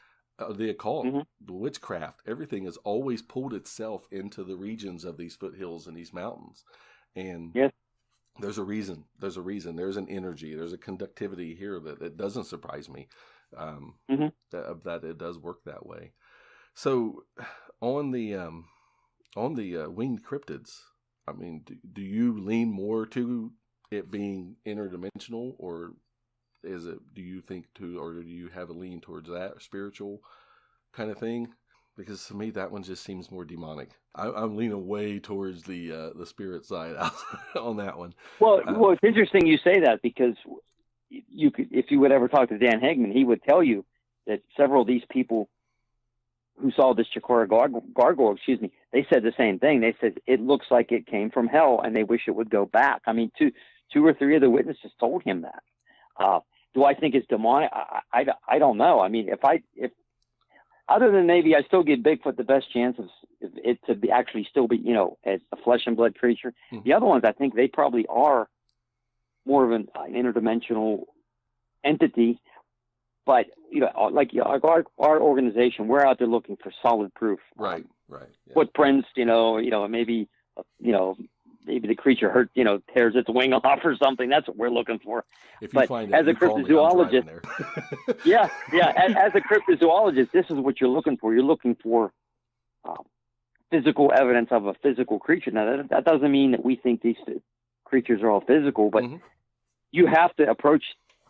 The occult, the witchcraft, everything has always pulled itself into the regions of these foothills and these mountains. And there's a reason. There's an energy. There's a conductivity here that it doesn't surprise me that it does work that way. So on the winged cryptids, I mean, do you lean more to it being interdimensional, or do you think or do you have a lean towards that spiritual kind of thing? Because to me, that one just seems more demonic. I'm leaning way towards the spirit side on that one.
Well, it's interesting you say that, because if you would ever talk to Dan Hegman, he would tell you that several of these people who saw this Chikora gargoyle, they said the same thing. They said it looks like it came from hell, and they wish it would go back. I mean, two or three of the witnesses told him that. Do I think it's demonic? I don't know. I mean, if other than maybe I still give Bigfoot the best chance of it to be actually still be, you know, as a flesh and blood creature. The other ones, I think they probably are more of an interdimensional entity. But, you know, like our organization, we're out there looking for solid proof.
Right.
Footprints, maybe the creature tears its wing off or something. That's what we're looking for.
If you find it,
as a cryptozoologist, as a cryptozoologist, this is what you're looking for. You're looking for physical evidence of a physical creature. Now, that doesn't mean that we think these creatures are all physical, but you have to approach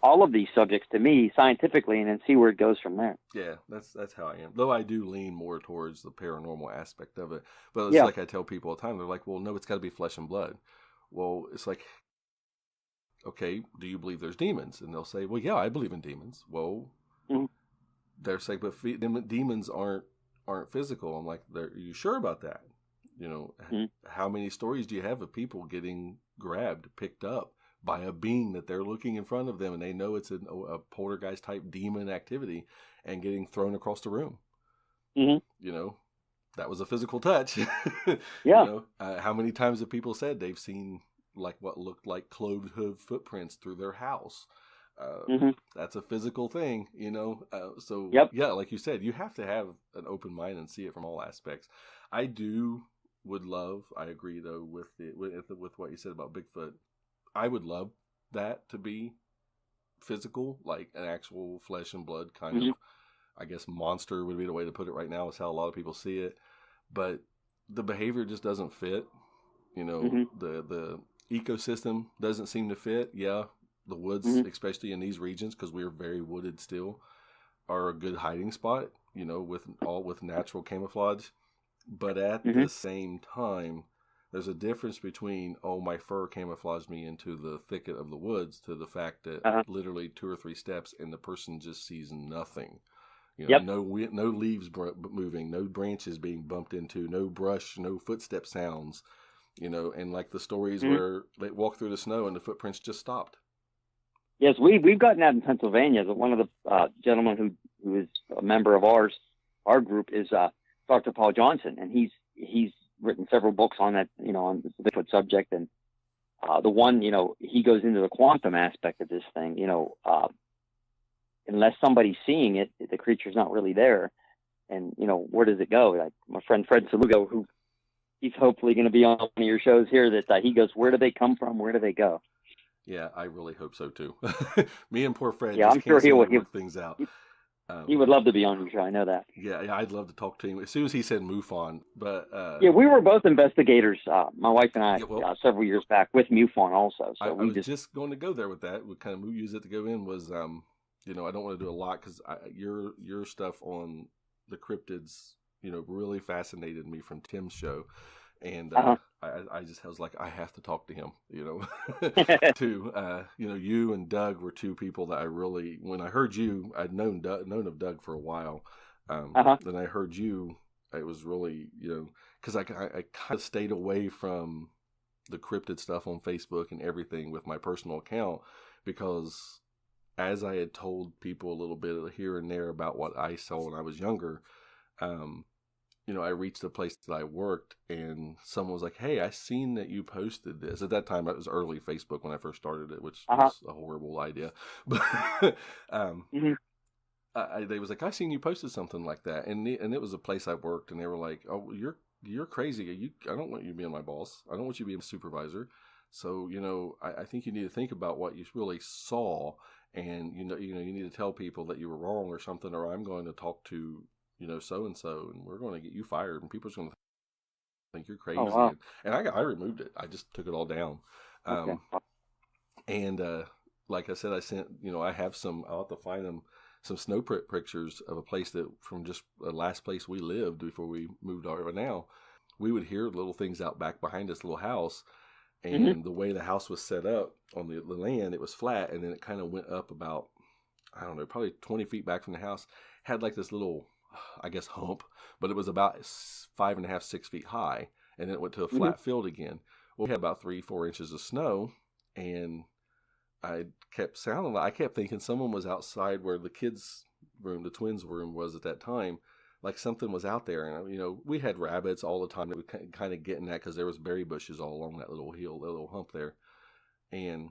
all of these subjects, to me, scientifically, and then see where it goes from there.
Yeah, that's how I am. Though I do lean more towards the paranormal aspect of it. But it's like I tell people all the time, they're like, well, no, it's got to be flesh and blood. Well, it's like, okay, do you believe there's demons? And they'll say, well, yeah, I believe in demons. Well, they're saying, but demons aren't physical. I'm like, are you sure about that? You know, how many stories do you have of people getting grabbed, picked up by a being that they're looking in front of them, and they know it's a poltergeist type demon activity, and getting thrown across the room? You know, that was a physical touch. You know, how many times have people said they've seen like what looked like clove hoof footprints through their house? That's a physical thing, you know. Yeah, like you said, you have to have an open mind and see it from all aspects. I agree though with what you said about Bigfoot. I would love that to be physical, like an actual flesh and blood kind of, I guess monster would be the way to put it right now, is how a lot of people see it. But the behavior just doesn't fit. You know, the ecosystem doesn't seem to fit. Yeah, the woods, especially in these regions, because we're very wooded still, are a good hiding spot, you know, with natural camouflage. But at the same time, there's a difference between, my fur camouflaged me into the thicket of the woods, to the fact that literally 2 or 3 steps and the person just sees nothing. You know, no leaves moving, no branches being bumped into, no brush, no footstep sounds. You know, and like the stories where they walk through the snow and the footprints just stopped.
Yes, we've gotten that in Pennsylvania. One of the gentlemen who is a member of our group is Dr. Paul Johnson, and he's written several books on that, you know, on the Bigfoot subject. And the one, you know, he goes into the quantum aspect of this thing. You know, unless somebody's seeing it, the creature's not really there. And, you know, where does it go? Like my friend Fred Salugo, who he's hopefully going to be on one of your shows here, that he goes, where do they come from? Where do they go?
Yeah, I really hope so too. Me and poor Fred.
Yeah, I'm sure he'll
work things out.
He would love to be on your show. I know that.
Yeah, I'd love to talk to him as soon as he said MUFON. But
yeah, we were both investigators. My wife and I, several years back with MUFON also. So
I was just going to go there with that. We kind of use it to go in was, you know, I don't want to do a lot because your stuff on the cryptids, you know, really fascinated me from Tim's show. And I was like, I have to talk to him, you know. You know, you and Doug were two people that I really, when I heard you, I'd known of Doug for a while. Then I heard you, it was really, you know, because I kind of stayed away from the cryptid stuff on Facebook and everything with my personal account because as I had told people a little bit here and there about what I saw when I was younger, you know, I reached a place that I worked and someone was like, hey, I seen that you posted this. At that time, it was early Facebook when I first started it, which was a horrible idea. But they was like, I seen you posted something like that. And it was a place I worked and they were like, oh, you're crazy. I don't want you being my boss. I don't want you being a supervisor. So, you know, I think you need to think about what you really saw. And, you need to tell people that you were wrong or something, or I'm going to talk to, you know, so-and-so, and we're going to get you fired, and people's going to think you're crazy. Oh, wow. And I removed it. I just took it all down. Okay. And like I said, I sent, you know, I have I'll have to find them, some snow pictures of a place that from just the last place we lived before we moved over now. We would hear little things out back behind this little house. And the way the house was set up on the land, it was flat. And then it kind of went up about, I don't know, probably 20 feet back from the house. Had like this little, I guess, hump, but it was about 5.5, 6 feet high. And then it went to a flat field again. Well, we had about 3-4 inches of snow. And I kept thinking someone was outside where the kids' room, the twins' room was at that time. Like something was out there. And, you know, we had rabbits all the time that we kind of getting that because there was berry bushes all along that little hill, that little hump there. And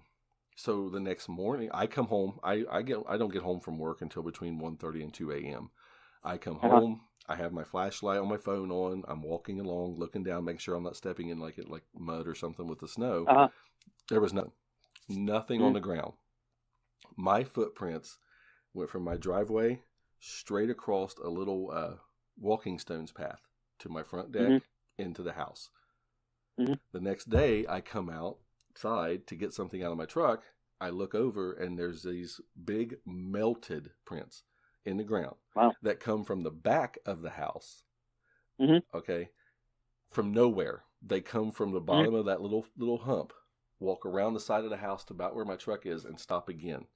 so the next morning I come home. I don't get home from work until between 1:30 and 2 a.m. I come home. I have my flashlight on my phone on. I'm walking along, looking down, making sure I'm not stepping in like mud or something with the snow. There was nothing on the ground. My footprints went from my driveway straight across a little walking stones path to my front deck into the house. The next day, I come outside to get something out of my truck. I look over, and there's these big melted prints in the ground that come from the back of the house. Okay, from nowhere. They come from the bottom of that little hump, walk around the side of the house to about where my truck is, and stop again.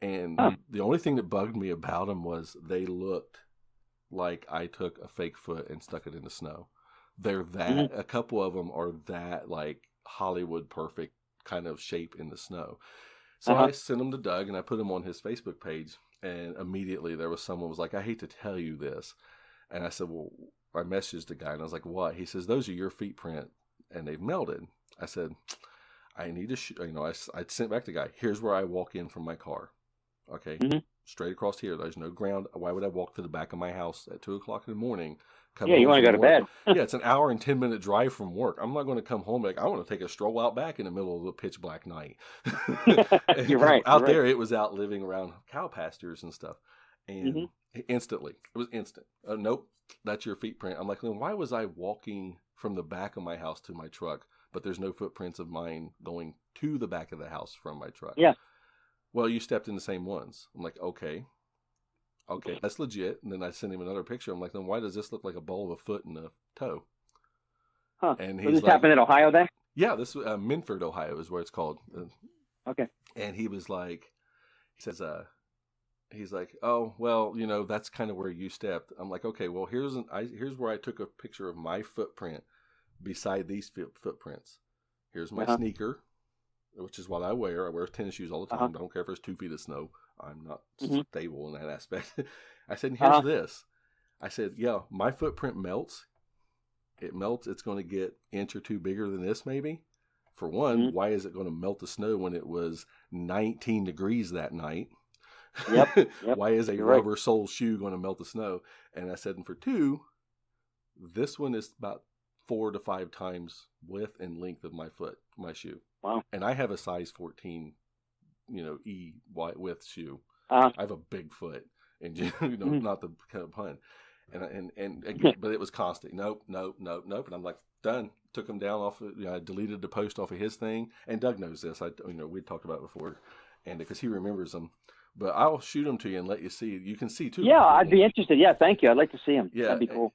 And the only thing that bugged me about them was they looked like I took a fake foot and stuck it in the snow. They're that, a couple of them are that like Hollywood perfect kind of shape in the snow. So I sent them to Doug and I put them on his Facebook page. And immediately there was someone was like, I hate to tell you this. And I said, well, I messaged the guy and I was like, what? He says, those are your feet print and they've melted. I said, I need to, I sent back the guy. Here's where I walk in from my car. Okay, straight across here. There's no ground. Why would I walk to the back of my house at 2:00 in the morning?
You want to go to bed.
Yeah, it's an hour and 10-minute drive from work. I'm not going to come home like I want to take a stroll out back in the middle of a pitch black night.
You're right.
Out there, it was out living around cow pastures and stuff. And instantly, it was instant. Nope, that's your feet print. I'm like, then why was I walking from the back of my house to my truck, but there's no footprints of mine going to the back of the house from my truck?
Yeah.
Well, you stepped in the same ones. I'm like, okay, that's legit. And then I sent him another picture. I'm like, then why does this look like a ball of a foot and a toe? And
he's this happened in Ohio then?
Yeah, this Minford, Ohio is where it's called.
Okay.
And he was like, he's like, oh, well, that's kind of where you stepped. I'm like, okay, well, here's where I took a picture of my footprint beside these footprints. Here's my sneaker, which is what I wear. I wear tennis shoes all the time. I don't care if there's 2 feet of snow. I'm not stable in that aspect. I said, here's this. I said, yeah, my footprint melts. It melts. It's going to get inch or 2 bigger than this maybe. For one, why is it going to melt the snow when it was 19 degrees that night?
Yep.
Why is a rubber sole shoe going to melt the snow? And I said, and for 2, this one is about 4 to 5 times width and length of my foot, my shoe.
Wow.
And I have a size 14, E width shoe. I have a big foot. and not the kind of pun. And again, but it was constant. Nope. And I'm like, done. Took him down off. I deleted the post off of his thing. And Doug knows this. We talked about it before, and because he remembers them. But I'll shoot them to you and let you see. You can see too.
Yeah, I'd be interested. Yeah, thank you. I'd like to see them.
Yeah,
that'd be cool.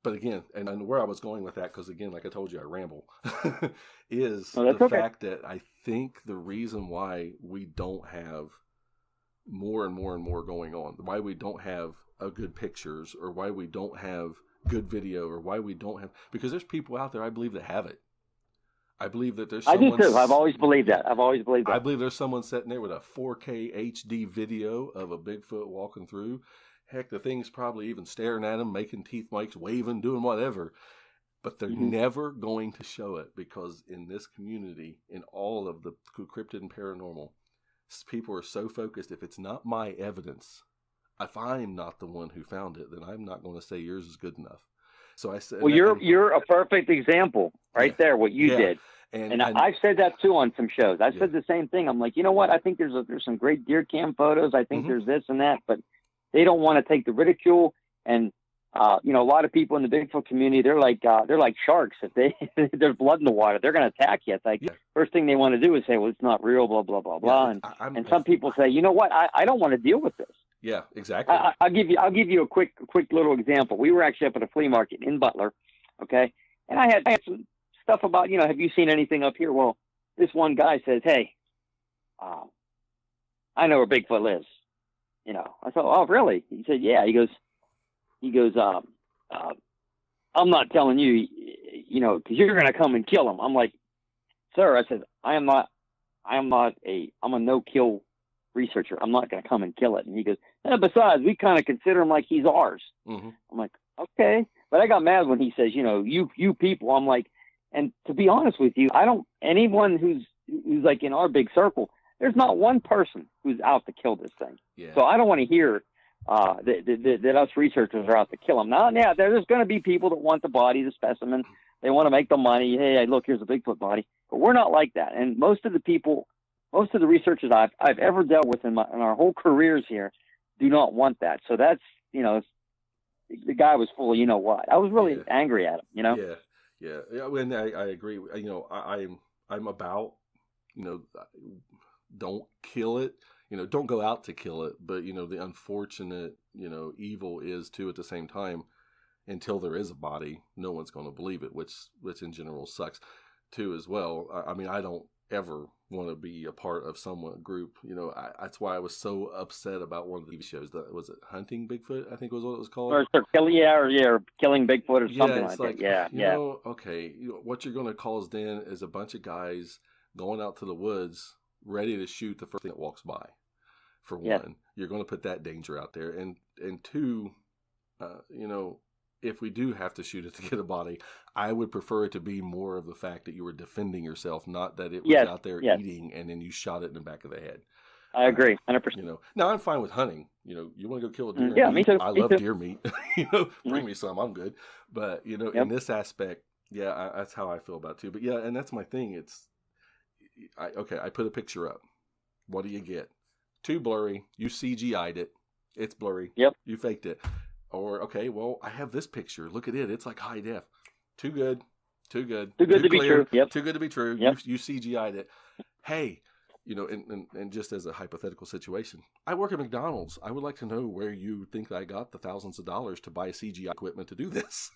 But again, and where I was going with that, because again, like I told you, I ramble, is fact that I think the reason why we don't have more and more and more going on, why we don't have good pictures, or why we don't have good video, or why we don't have, because there's people out there, I believe, that have it. I believe that there's someone...
I do too. I've always believed that. I
believe there's someone sitting there with a 4K HD video of a Bigfoot walking through. Heck, the thing's probably even staring at him, making teeth marks, waving, doing whatever. But they're never going to show it, because in this community, in all of the cryptid and paranormal, people are so focused. If it's not my evidence, if I'm not the one who found it, then I'm not going to say yours is good enough. So I said,
well, you're a perfect example there. What you did, and I've said that too on some shows. I said the same thing. I'm like, you know what? I think there's some great deer cam photos. I think there's this and that, but they don't want to take the ridicule. And a lot of people in the Bigfoot community, they're like sharks. If there's blood in the water, they're going to attack you. It's like first thing they want to do is say, well, it's not real, blah blah blah blah. And some people say, you know what? I don't want to deal with this.
Yeah, exactly.
I'll give you a quick little example. We were actually up at a flea market in Butler, okay, and I had some stuff about, have you seen anything up here? Well, this one guy says, hey, I know where Bigfoot lives. I thought, oh, really? He said, yeah. He goes, I'm not telling you, because you're going to come and kill him. I'm like, sir, I said, I'm a no-kill researcher. I'm not going to come and kill it. And he goes, besides, we kind of consider him like he's ours. I'm like, okay. But I got mad when he says, you people. I'm like, and to be honest with you, anyone who's like in our big circle, there's not one person who's out to kill this thing. Yeah. So I don't want to hear that us researchers are out to kill him. Now, yeah, there's going to be people that want the body, the specimen. They want to make the money. Hey, look, here's a Bigfoot body. But we're not like that. And most of the researchers I've ever dealt with in our whole careers here do not want that. So that's, the guy was full of what. I was really angry at him,
Yeah. And I agree. I'm about, don't kill it. Don't go out to kill it. But, the unfortunate, evil is too at the same time, until there is a body, no one's going to believe it, which in general sucks too as well. I don't ever want to be a part of group. That's why I was so upset about one of the TV shows. That was it, Hunting Bigfoot, I think was what it was called.
Or Killing Bigfoot or something like that. Yeah.
Okay. What you're going to cause then is a bunch of guys going out to the woods ready to shoot the first thing that walks by. For one, you're going to put that danger out there, and two, if we do have to shoot it to get a body, I would prefer it to be more of the fact that you were defending yourself, not that it was out there eating and then you shot it in the back of the head.
I agree, 100%.
Now I'm fine with hunting. You want to go kill a deer?
Yeah, me too.
I love deer meat. Bring me some. I'm good. But in this aspect, that's how I feel about it too. But and that's my thing. I put a picture up. What do you get? Too blurry. You CGI'd it. It's blurry.
Yep.
You faked it. Or, okay, well, I have this picture. Look at it. It's like high def. Too good. Too good.
Too good to be true. Yep.
Too good to be true. Yep. You CGI'd it. Hey, and just as a hypothetical situation, I work at McDonald's. I would like to know where you think I got the thousands of dollars to buy CGI equipment to do this.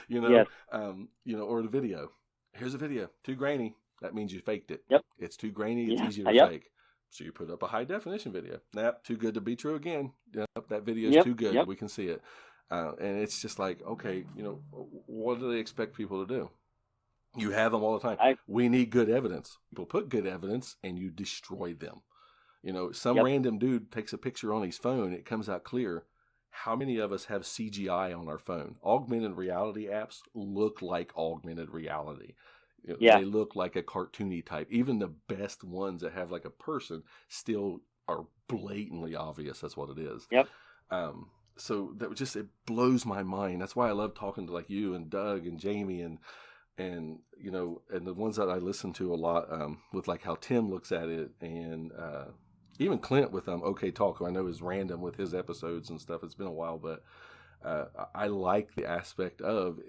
Yes.
Or the video. Here's a video. Too grainy. That means you faked it.
Yep.
It's too grainy. It's easier to fake. So you put up a high definition video. Too good to be true again. Yep, that video is too good. Yep. We can see it. And it's just like, okay, what do they expect people to do? You have them all the time. We need good evidence. People put good evidence and you destroy them. Some random dude takes a picture on his phone. It comes out clear. How many of us have CGI on our phone? Augmented reality apps look like augmented reality. They look like a cartoony type. Even the best ones that have like a person still are blatantly obvious. That's what it is.
Yep.
So that it blows my mind. That's why I love talking to like you and Doug and Jamie and the ones that I listen to a lot with like how Tim looks at it and even Clint with OK Talk, who I know is random with his episodes and stuff. It's been a while, but I like the aspect of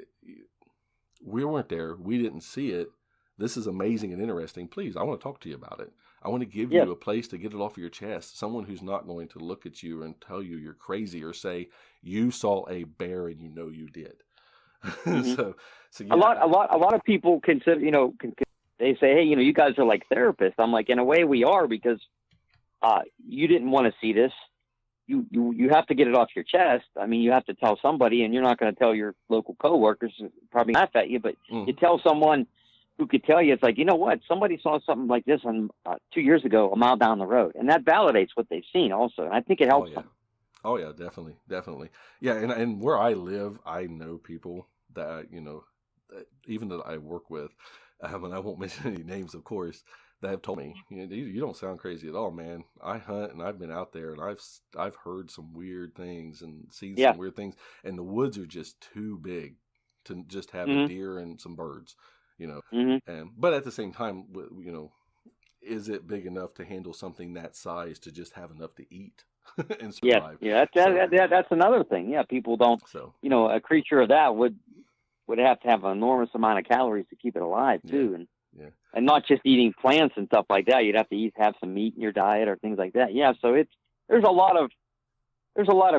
we weren't there, we didn't see it. This is amazing and interesting. Please, I want to talk to you about it. I want to give you a place to get it off your chest. Someone who's not going to look at you and tell you you're crazy or say you saw a bear and you know you did.
Mm-hmm.
so yeah.
A lot of people consider, they say, hey, you guys are like therapists. I'm like, in a way we are, because you didn't want to see this. You have to get it off your chest. I mean, you have to tell somebody, and you're not going to tell your local coworkers, probably laugh at you, but you tell someone who could tell you. It's like, you know what, somebody saw something like this on 2 years ago, a mile down the road, and that validates what they've seen also, and I think it helps them.
Oh yeah, definitely. Yeah, and where I live, I know people that even that I work with, and I won't mention any names, of course, that have told me, you don't sound crazy at all, man. I hunt and I've been out there and I've heard some weird things and seen some weird things, and the woods are just too big to just have a deer and some birds, And but at the same time, is it big enough to handle something that size to just have enough to eat and survive? Yeah.
That's another thing. Yeah, people don't. So a creature of that would have to have an enormous amount of calories to keep it alive too, and not just eating plants and stuff like that. You'd have to have some meat in your diet or things like that. Yeah, so there's a lot of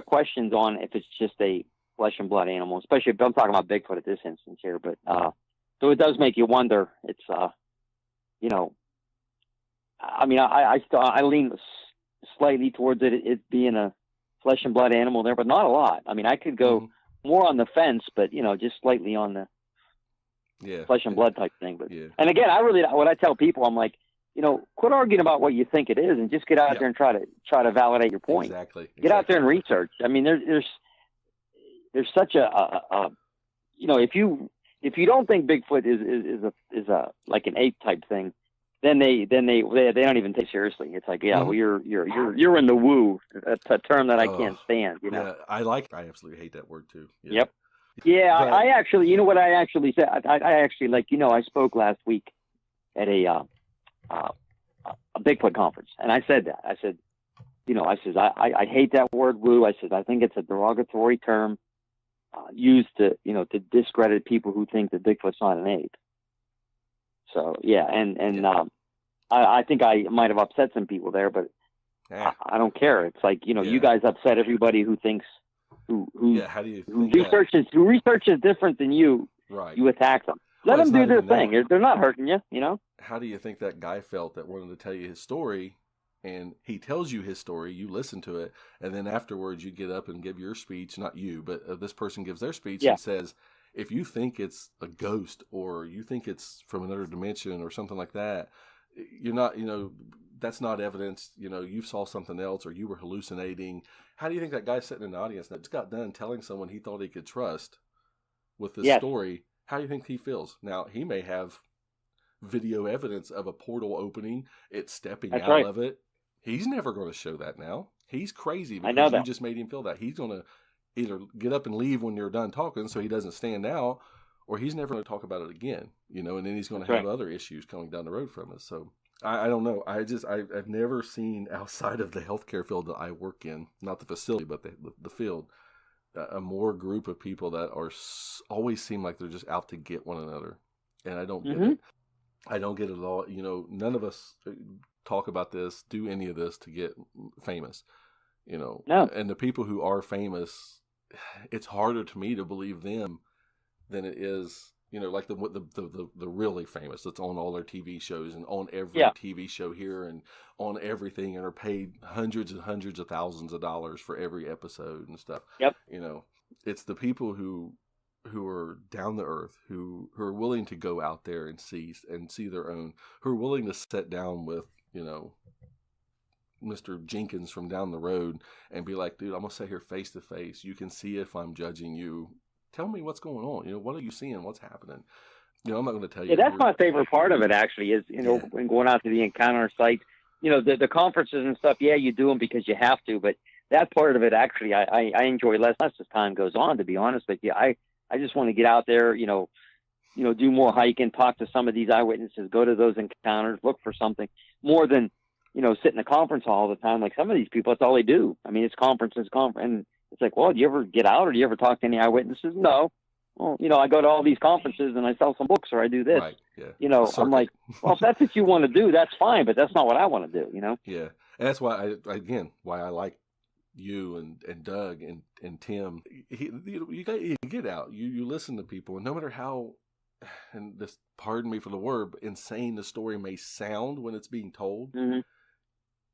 questions on if it's just a flesh and blood animal, especially if I'm talking about Bigfoot at this instance here. But so it does make you wonder. It's I mean, I lean slightly towards it being a flesh and blood animal there, but not a lot. I mean, I could go more on the fence, but just slightly on the flesh and blood type thing. But and again, what I tell people, I'm like, quit arguing about what you think it is, and just get out there and try to validate your point.
Exactly.
Get out there and research. I mean, there's such a if you don't think Bigfoot is a like an ape type thing, then they don't even take it seriously. It's like, well, you're in the woo. That's a term that I can't stand.
Yeah, I absolutely hate that word too. Yeah.
Yep. Yeah, but I actually, what I actually said, I actually, I spoke last week at a Bigfoot conference, and I said that. I said, I hate that word woo. I said, I think it's a derogatory term used to discredit people who think that Bigfoot's not an ape. So, yeah, and I think I might have upset some people there, but I don't care. It's like, you guys upset everybody who thinks, who researches different than you. Right. You attack them. Let them do their thing. They're not hurting you,
How do you think that guy felt that wanted to tell you his story, and he tells you his story, you listen to it, and then afterwards you get up and give your speech, not you, but this person gives their speech and says, if you think it's a ghost or you think it's from another dimension or something like that, you're not, that's not evidence, you saw something else or you were hallucinating. How do you think that guy sitting in the audience that just got done telling someone he thought he could trust with this story, how do you think he feels? Now, he may have video evidence of a portal opening, it's stepping out of it. He's never going to show that now. He's crazy because you just made him feel that. He's going to either get up and leave when you're done talking so he doesn't stand out, or he's never going to talk about it again, and then he's going to have other issues coming down the road from us. So I don't know. I've never seen outside of the healthcare field that I work in, not the facility, but the field, a more group of people that always seem like they're just out to get one another. And I don't get it. I don't get it at all. None of us talk about this, do any of this to get famous, No. And the people who are famous, it's harder to me to believe them than it is, like the really famous that's on all their TV shows and on every TV show here and on everything and are paid hundreds and hundreds of thousands of dollars for every episode and stuff. Yep. It's the people who are down to earth, who are willing to go out there and see their own, who are willing to sit down with, Mr. Jenkins from down the road and be like, dude, I'm going to sit here face to face. You can see if I'm judging you. Tell me what's going on. What are you seeing? What's happening? I'm not going to tell you.
Yeah, that's my favorite part of it, actually, is, when going out to the encounter site, the conferences and stuff, you do them because you have to, but that part of it, actually, I enjoy less as time goes on, to be honest with you. I just want to get out there, do more hiking, talk to some of these eyewitnesses, go to those encounters, look for something more than sit in a conference hall all the time. Like some of these people, that's all they do. I mean, it's conferences, and it's like, well, do you ever get out or do you ever talk to any eyewitnesses? No. Well, I go to all these conferences and I sell some books or I do this.
Right. Yeah.
I'm like, well, if that's what you want to do, that's fine, but that's not what I want to do,
Yeah. And that's why why I like you and Doug and Tim. You get out, you listen to people, and no matter how, and this, pardon me for the word, but insane the story may sound when it's being told,
mm-hmm.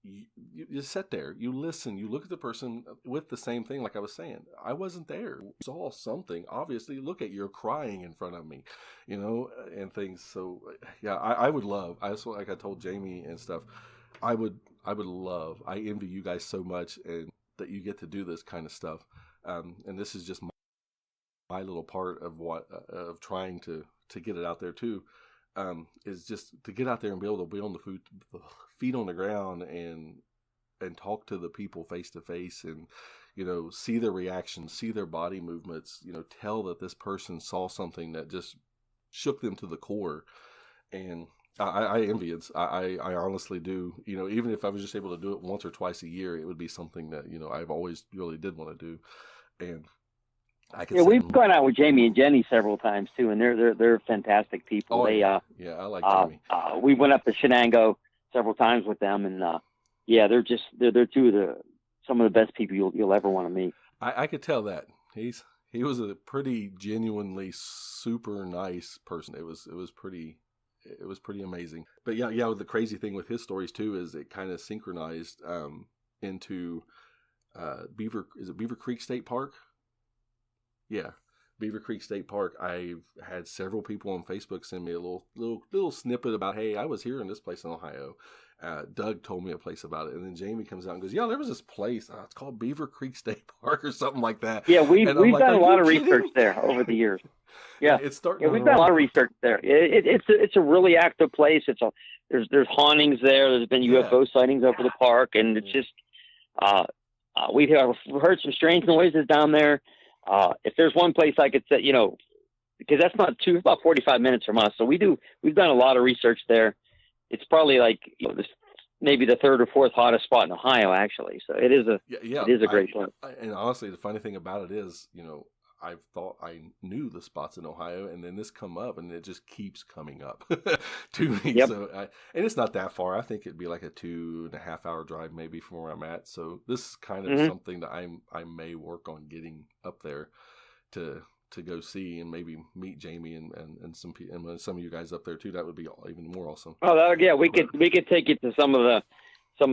you sit there, you listen, you look at the person with the same thing. Like I was saying, I wasn't there, saw something, obviously, look at you're crying in front of me, and things. So yeah, I would love, like I told Jamie and stuff, I would love, I envy you guys so much, and that you get to do this kind of stuff. And this is just my little part of of trying to get it out there too. Is just to get out there and be able to be on the feet on the ground and talk to the people face to face, and see their reactions, see their body movements, tell that this person saw something that just shook them to the core. And I envy it. I honestly do. Even if I was just able to do it once or twice a year, it would be something that I've always really did want to do. And
we've gone out with Jamie and Jenny several times too, and they're fantastic people.
Oh, I like Jamie.
We went up to Shenango several times with them, and they're two of some of the best people you'll ever want to meet.
I could tell that he was a pretty genuinely super nice person. It was pretty amazing. But yeah, the crazy thing with his stories too is it kind of synchronized into Beaver Creek State Park? Yeah, Beaver Creek State Park. I've had several people on Facebook send me a little snippet about, hey, I was here in this place in Ohio. Doug told me a place about it, and then Jamie comes out and goes, yeah, there was this place. It's called Beaver Creek State Park or something like that.
Yeah, we've done a lot of research there over the years. Yeah,
it's starting.
Yeah, we've done a lot of research there. It's a really active place. There's hauntings there. There's been UFO sightings over the park, and it's just we've heard some strange noises down there. If there's one place I could say, because that's about 45 minutes from us. So we've done a lot of research there. It's probably like, maybe the third or fourth hottest spot in Ohio, actually. So it is a great place.
And honestly, the funny thing about it is, I thought I knew the spots in Ohio, and then this come up, and it just keeps coming up to me.
Yep.
So, and it's not that far. I think it'd be like a 2.5 hour drive maybe from where I'm at. So this is kind of something that I may work on getting up there to go see, and maybe meet Jamie and some of you guys up there too. That would be even more awesome.
Oh, we could take you to some of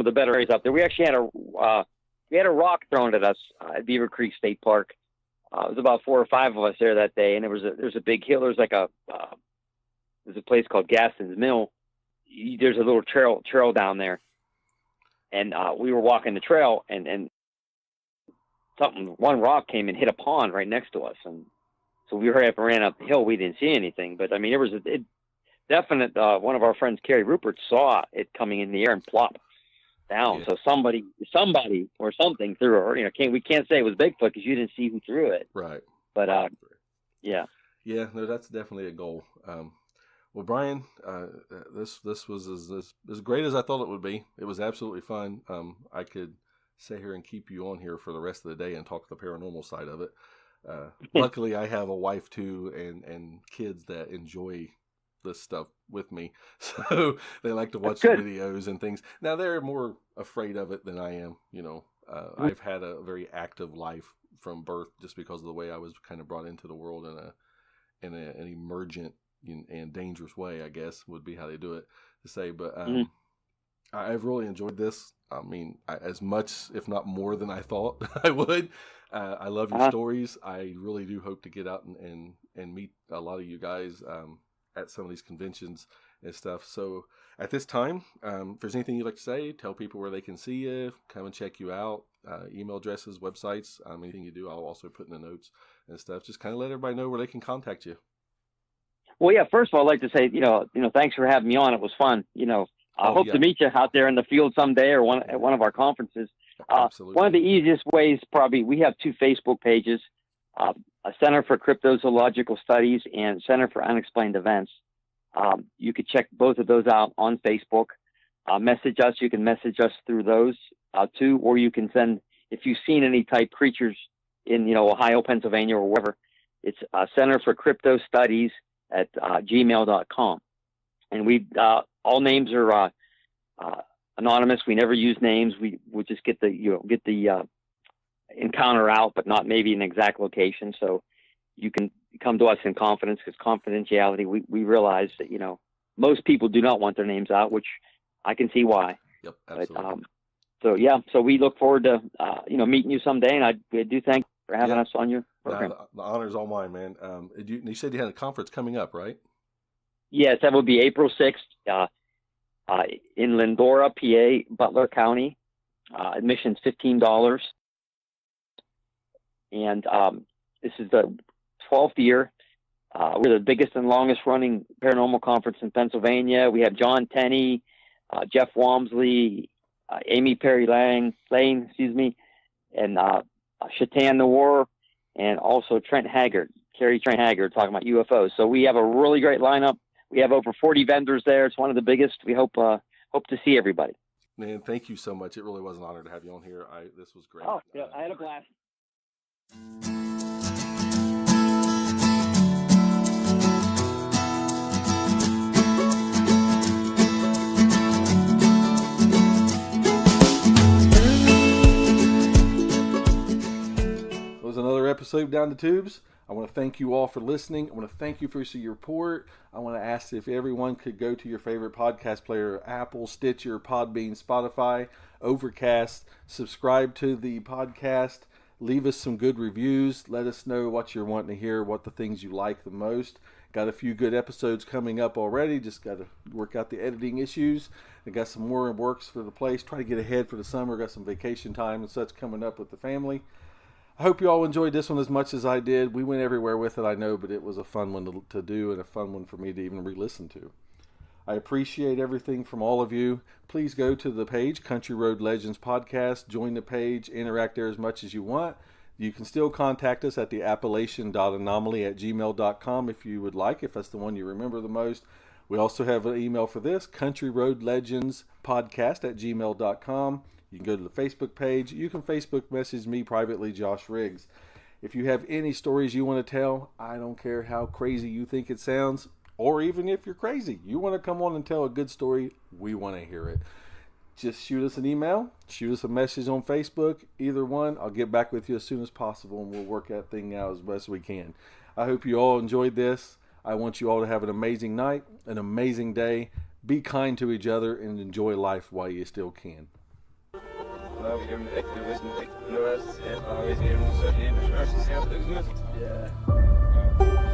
the better areas up there. We actually had a rock thrown at us at Beaver Creek State Park. It was about 4 or 5 of us there that day, and there's a big hill. There's there's a place called Gaston's Mill. There's a little trail down there, and we were walking the trail, and one rock came and hit a pond right next to us, and so we hurried up and ran up the hill. We didn't see anything, but I mean, it was a definite. One of our friends, Kerry Rupert, saw it coming in the air and plop down. Yeah. So somebody or something threw it. We can't say it was Bigfoot because you didn't see who threw it.
Right.
But yeah.
Yeah, no, that's definitely a goal. Well, Brian, this was as great as I thought it would be. It was absolutely fun. I could sit here and keep you on here for the rest of the day and talk the paranormal side of it. Luckily, I have a wife too, and kids that enjoy this stuff with me, so they like to watch the videos and things. Now they're more afraid of it than I am. I've had a very active life from birth, just because of the way I was kind of brought into the world in an emergent and dangerous way, I guess would be how they do it to say. But I've really enjoyed this. I mean, as much, if not more than I thought I would. I love your stories. I really do hope to get out and meet a lot of you guys at some of these conventions and stuff. So at this time, if there's anything you'd like to say, tell people where they can see you, come and check you out, email addresses, websites, anything you do, I'll also put in the notes and stuff. Just kind of let everybody know where they can contact you.
Well, yeah, first of all, I'd like to say, thanks for having me on. It was fun. I hope to meet you out there in the field someday or at one of our conferences.
Absolutely.
One of the easiest ways, probably, we have 2 Facebook pages, a Center for Cryptozoological Studies and Center for Unexplained Events. You could check both of those out on Facebook. message us. You can message us through those too, or you can send, if you've seen any type creatures in, Ohio, Pennsylvania, or wherever, it's Center for Crypto Studies at gmail.com. And we, all names are anonymous. We never use names. We'll just get the encounter out, but not maybe an exact location. So you can come to us in confidence, because confidentiality, we realize that, most people do not want their names out, which I can see why.
Yep, absolutely.
So we look forward to, meeting you someday. And I do thank you for having us on your program.
The honor's all mine, man. You said you had a conference coming up, right?
Yes, that would be April 6th in Lindora, PA, Butler County. Admission's $15. And this is the 12th year. We're the biggest and longest running paranormal conference in Pennsylvania. We have John Tenney, Jeff Walmsley, Amy Perry Lane, and Shaitan Noor, and also Carrie Trent Haggard, talking about UFOs. So we have a really great lineup. We have over 40 vendors there. It's one of the biggest. We hope to see everybody.
Man, thank you so much. It really was an honor to have you on here. This was great.
Oh, yeah, I had a blast.
Another episode of Down the Tubes. I want to thank you all for listening. I want to thank you for your support. I want to ask if everyone could go to your favorite podcast player, Apple, Stitcher, Podbean, Spotify, Overcast, subscribe to the podcast, leave us some good reviews, let us know what you're wanting to hear, what the things you like the most. Got a few good episodes coming up already, just got to work out the editing issues. I got some more works for the place, try to get ahead for the summer, got some vacation time and such coming up with the family. I hope you all enjoyed this one as much as I did. We went everywhere with it, I know, but it was a fun one to do and a fun one for me to even re-listen to. I appreciate everything from all of you. Please go to the page, Country Road Legends Podcast. Join the page, interact there as much as you want. You can still contact us at the appellation.anomaly@gmail.com if you would like, if that's the one you remember the most. We also have an email for this, countryroadlegendspodcast@gmail.com. You can go to the Facebook page. You can Facebook message me privately, Josh Riggs. If you have any stories you want to tell, I don't care how crazy you think it sounds, or even if you're crazy, you want to come on and tell a good story, we want to hear it. Just shoot us an email, shoot us a message on Facebook, either one. I'll get back with you as soon as possible, and we'll work that thing out as best we can. I hope you all enjoyed this. I want you all to have an amazing night, an amazing day. Be kind to each other and enjoy life while you still can.
Ja.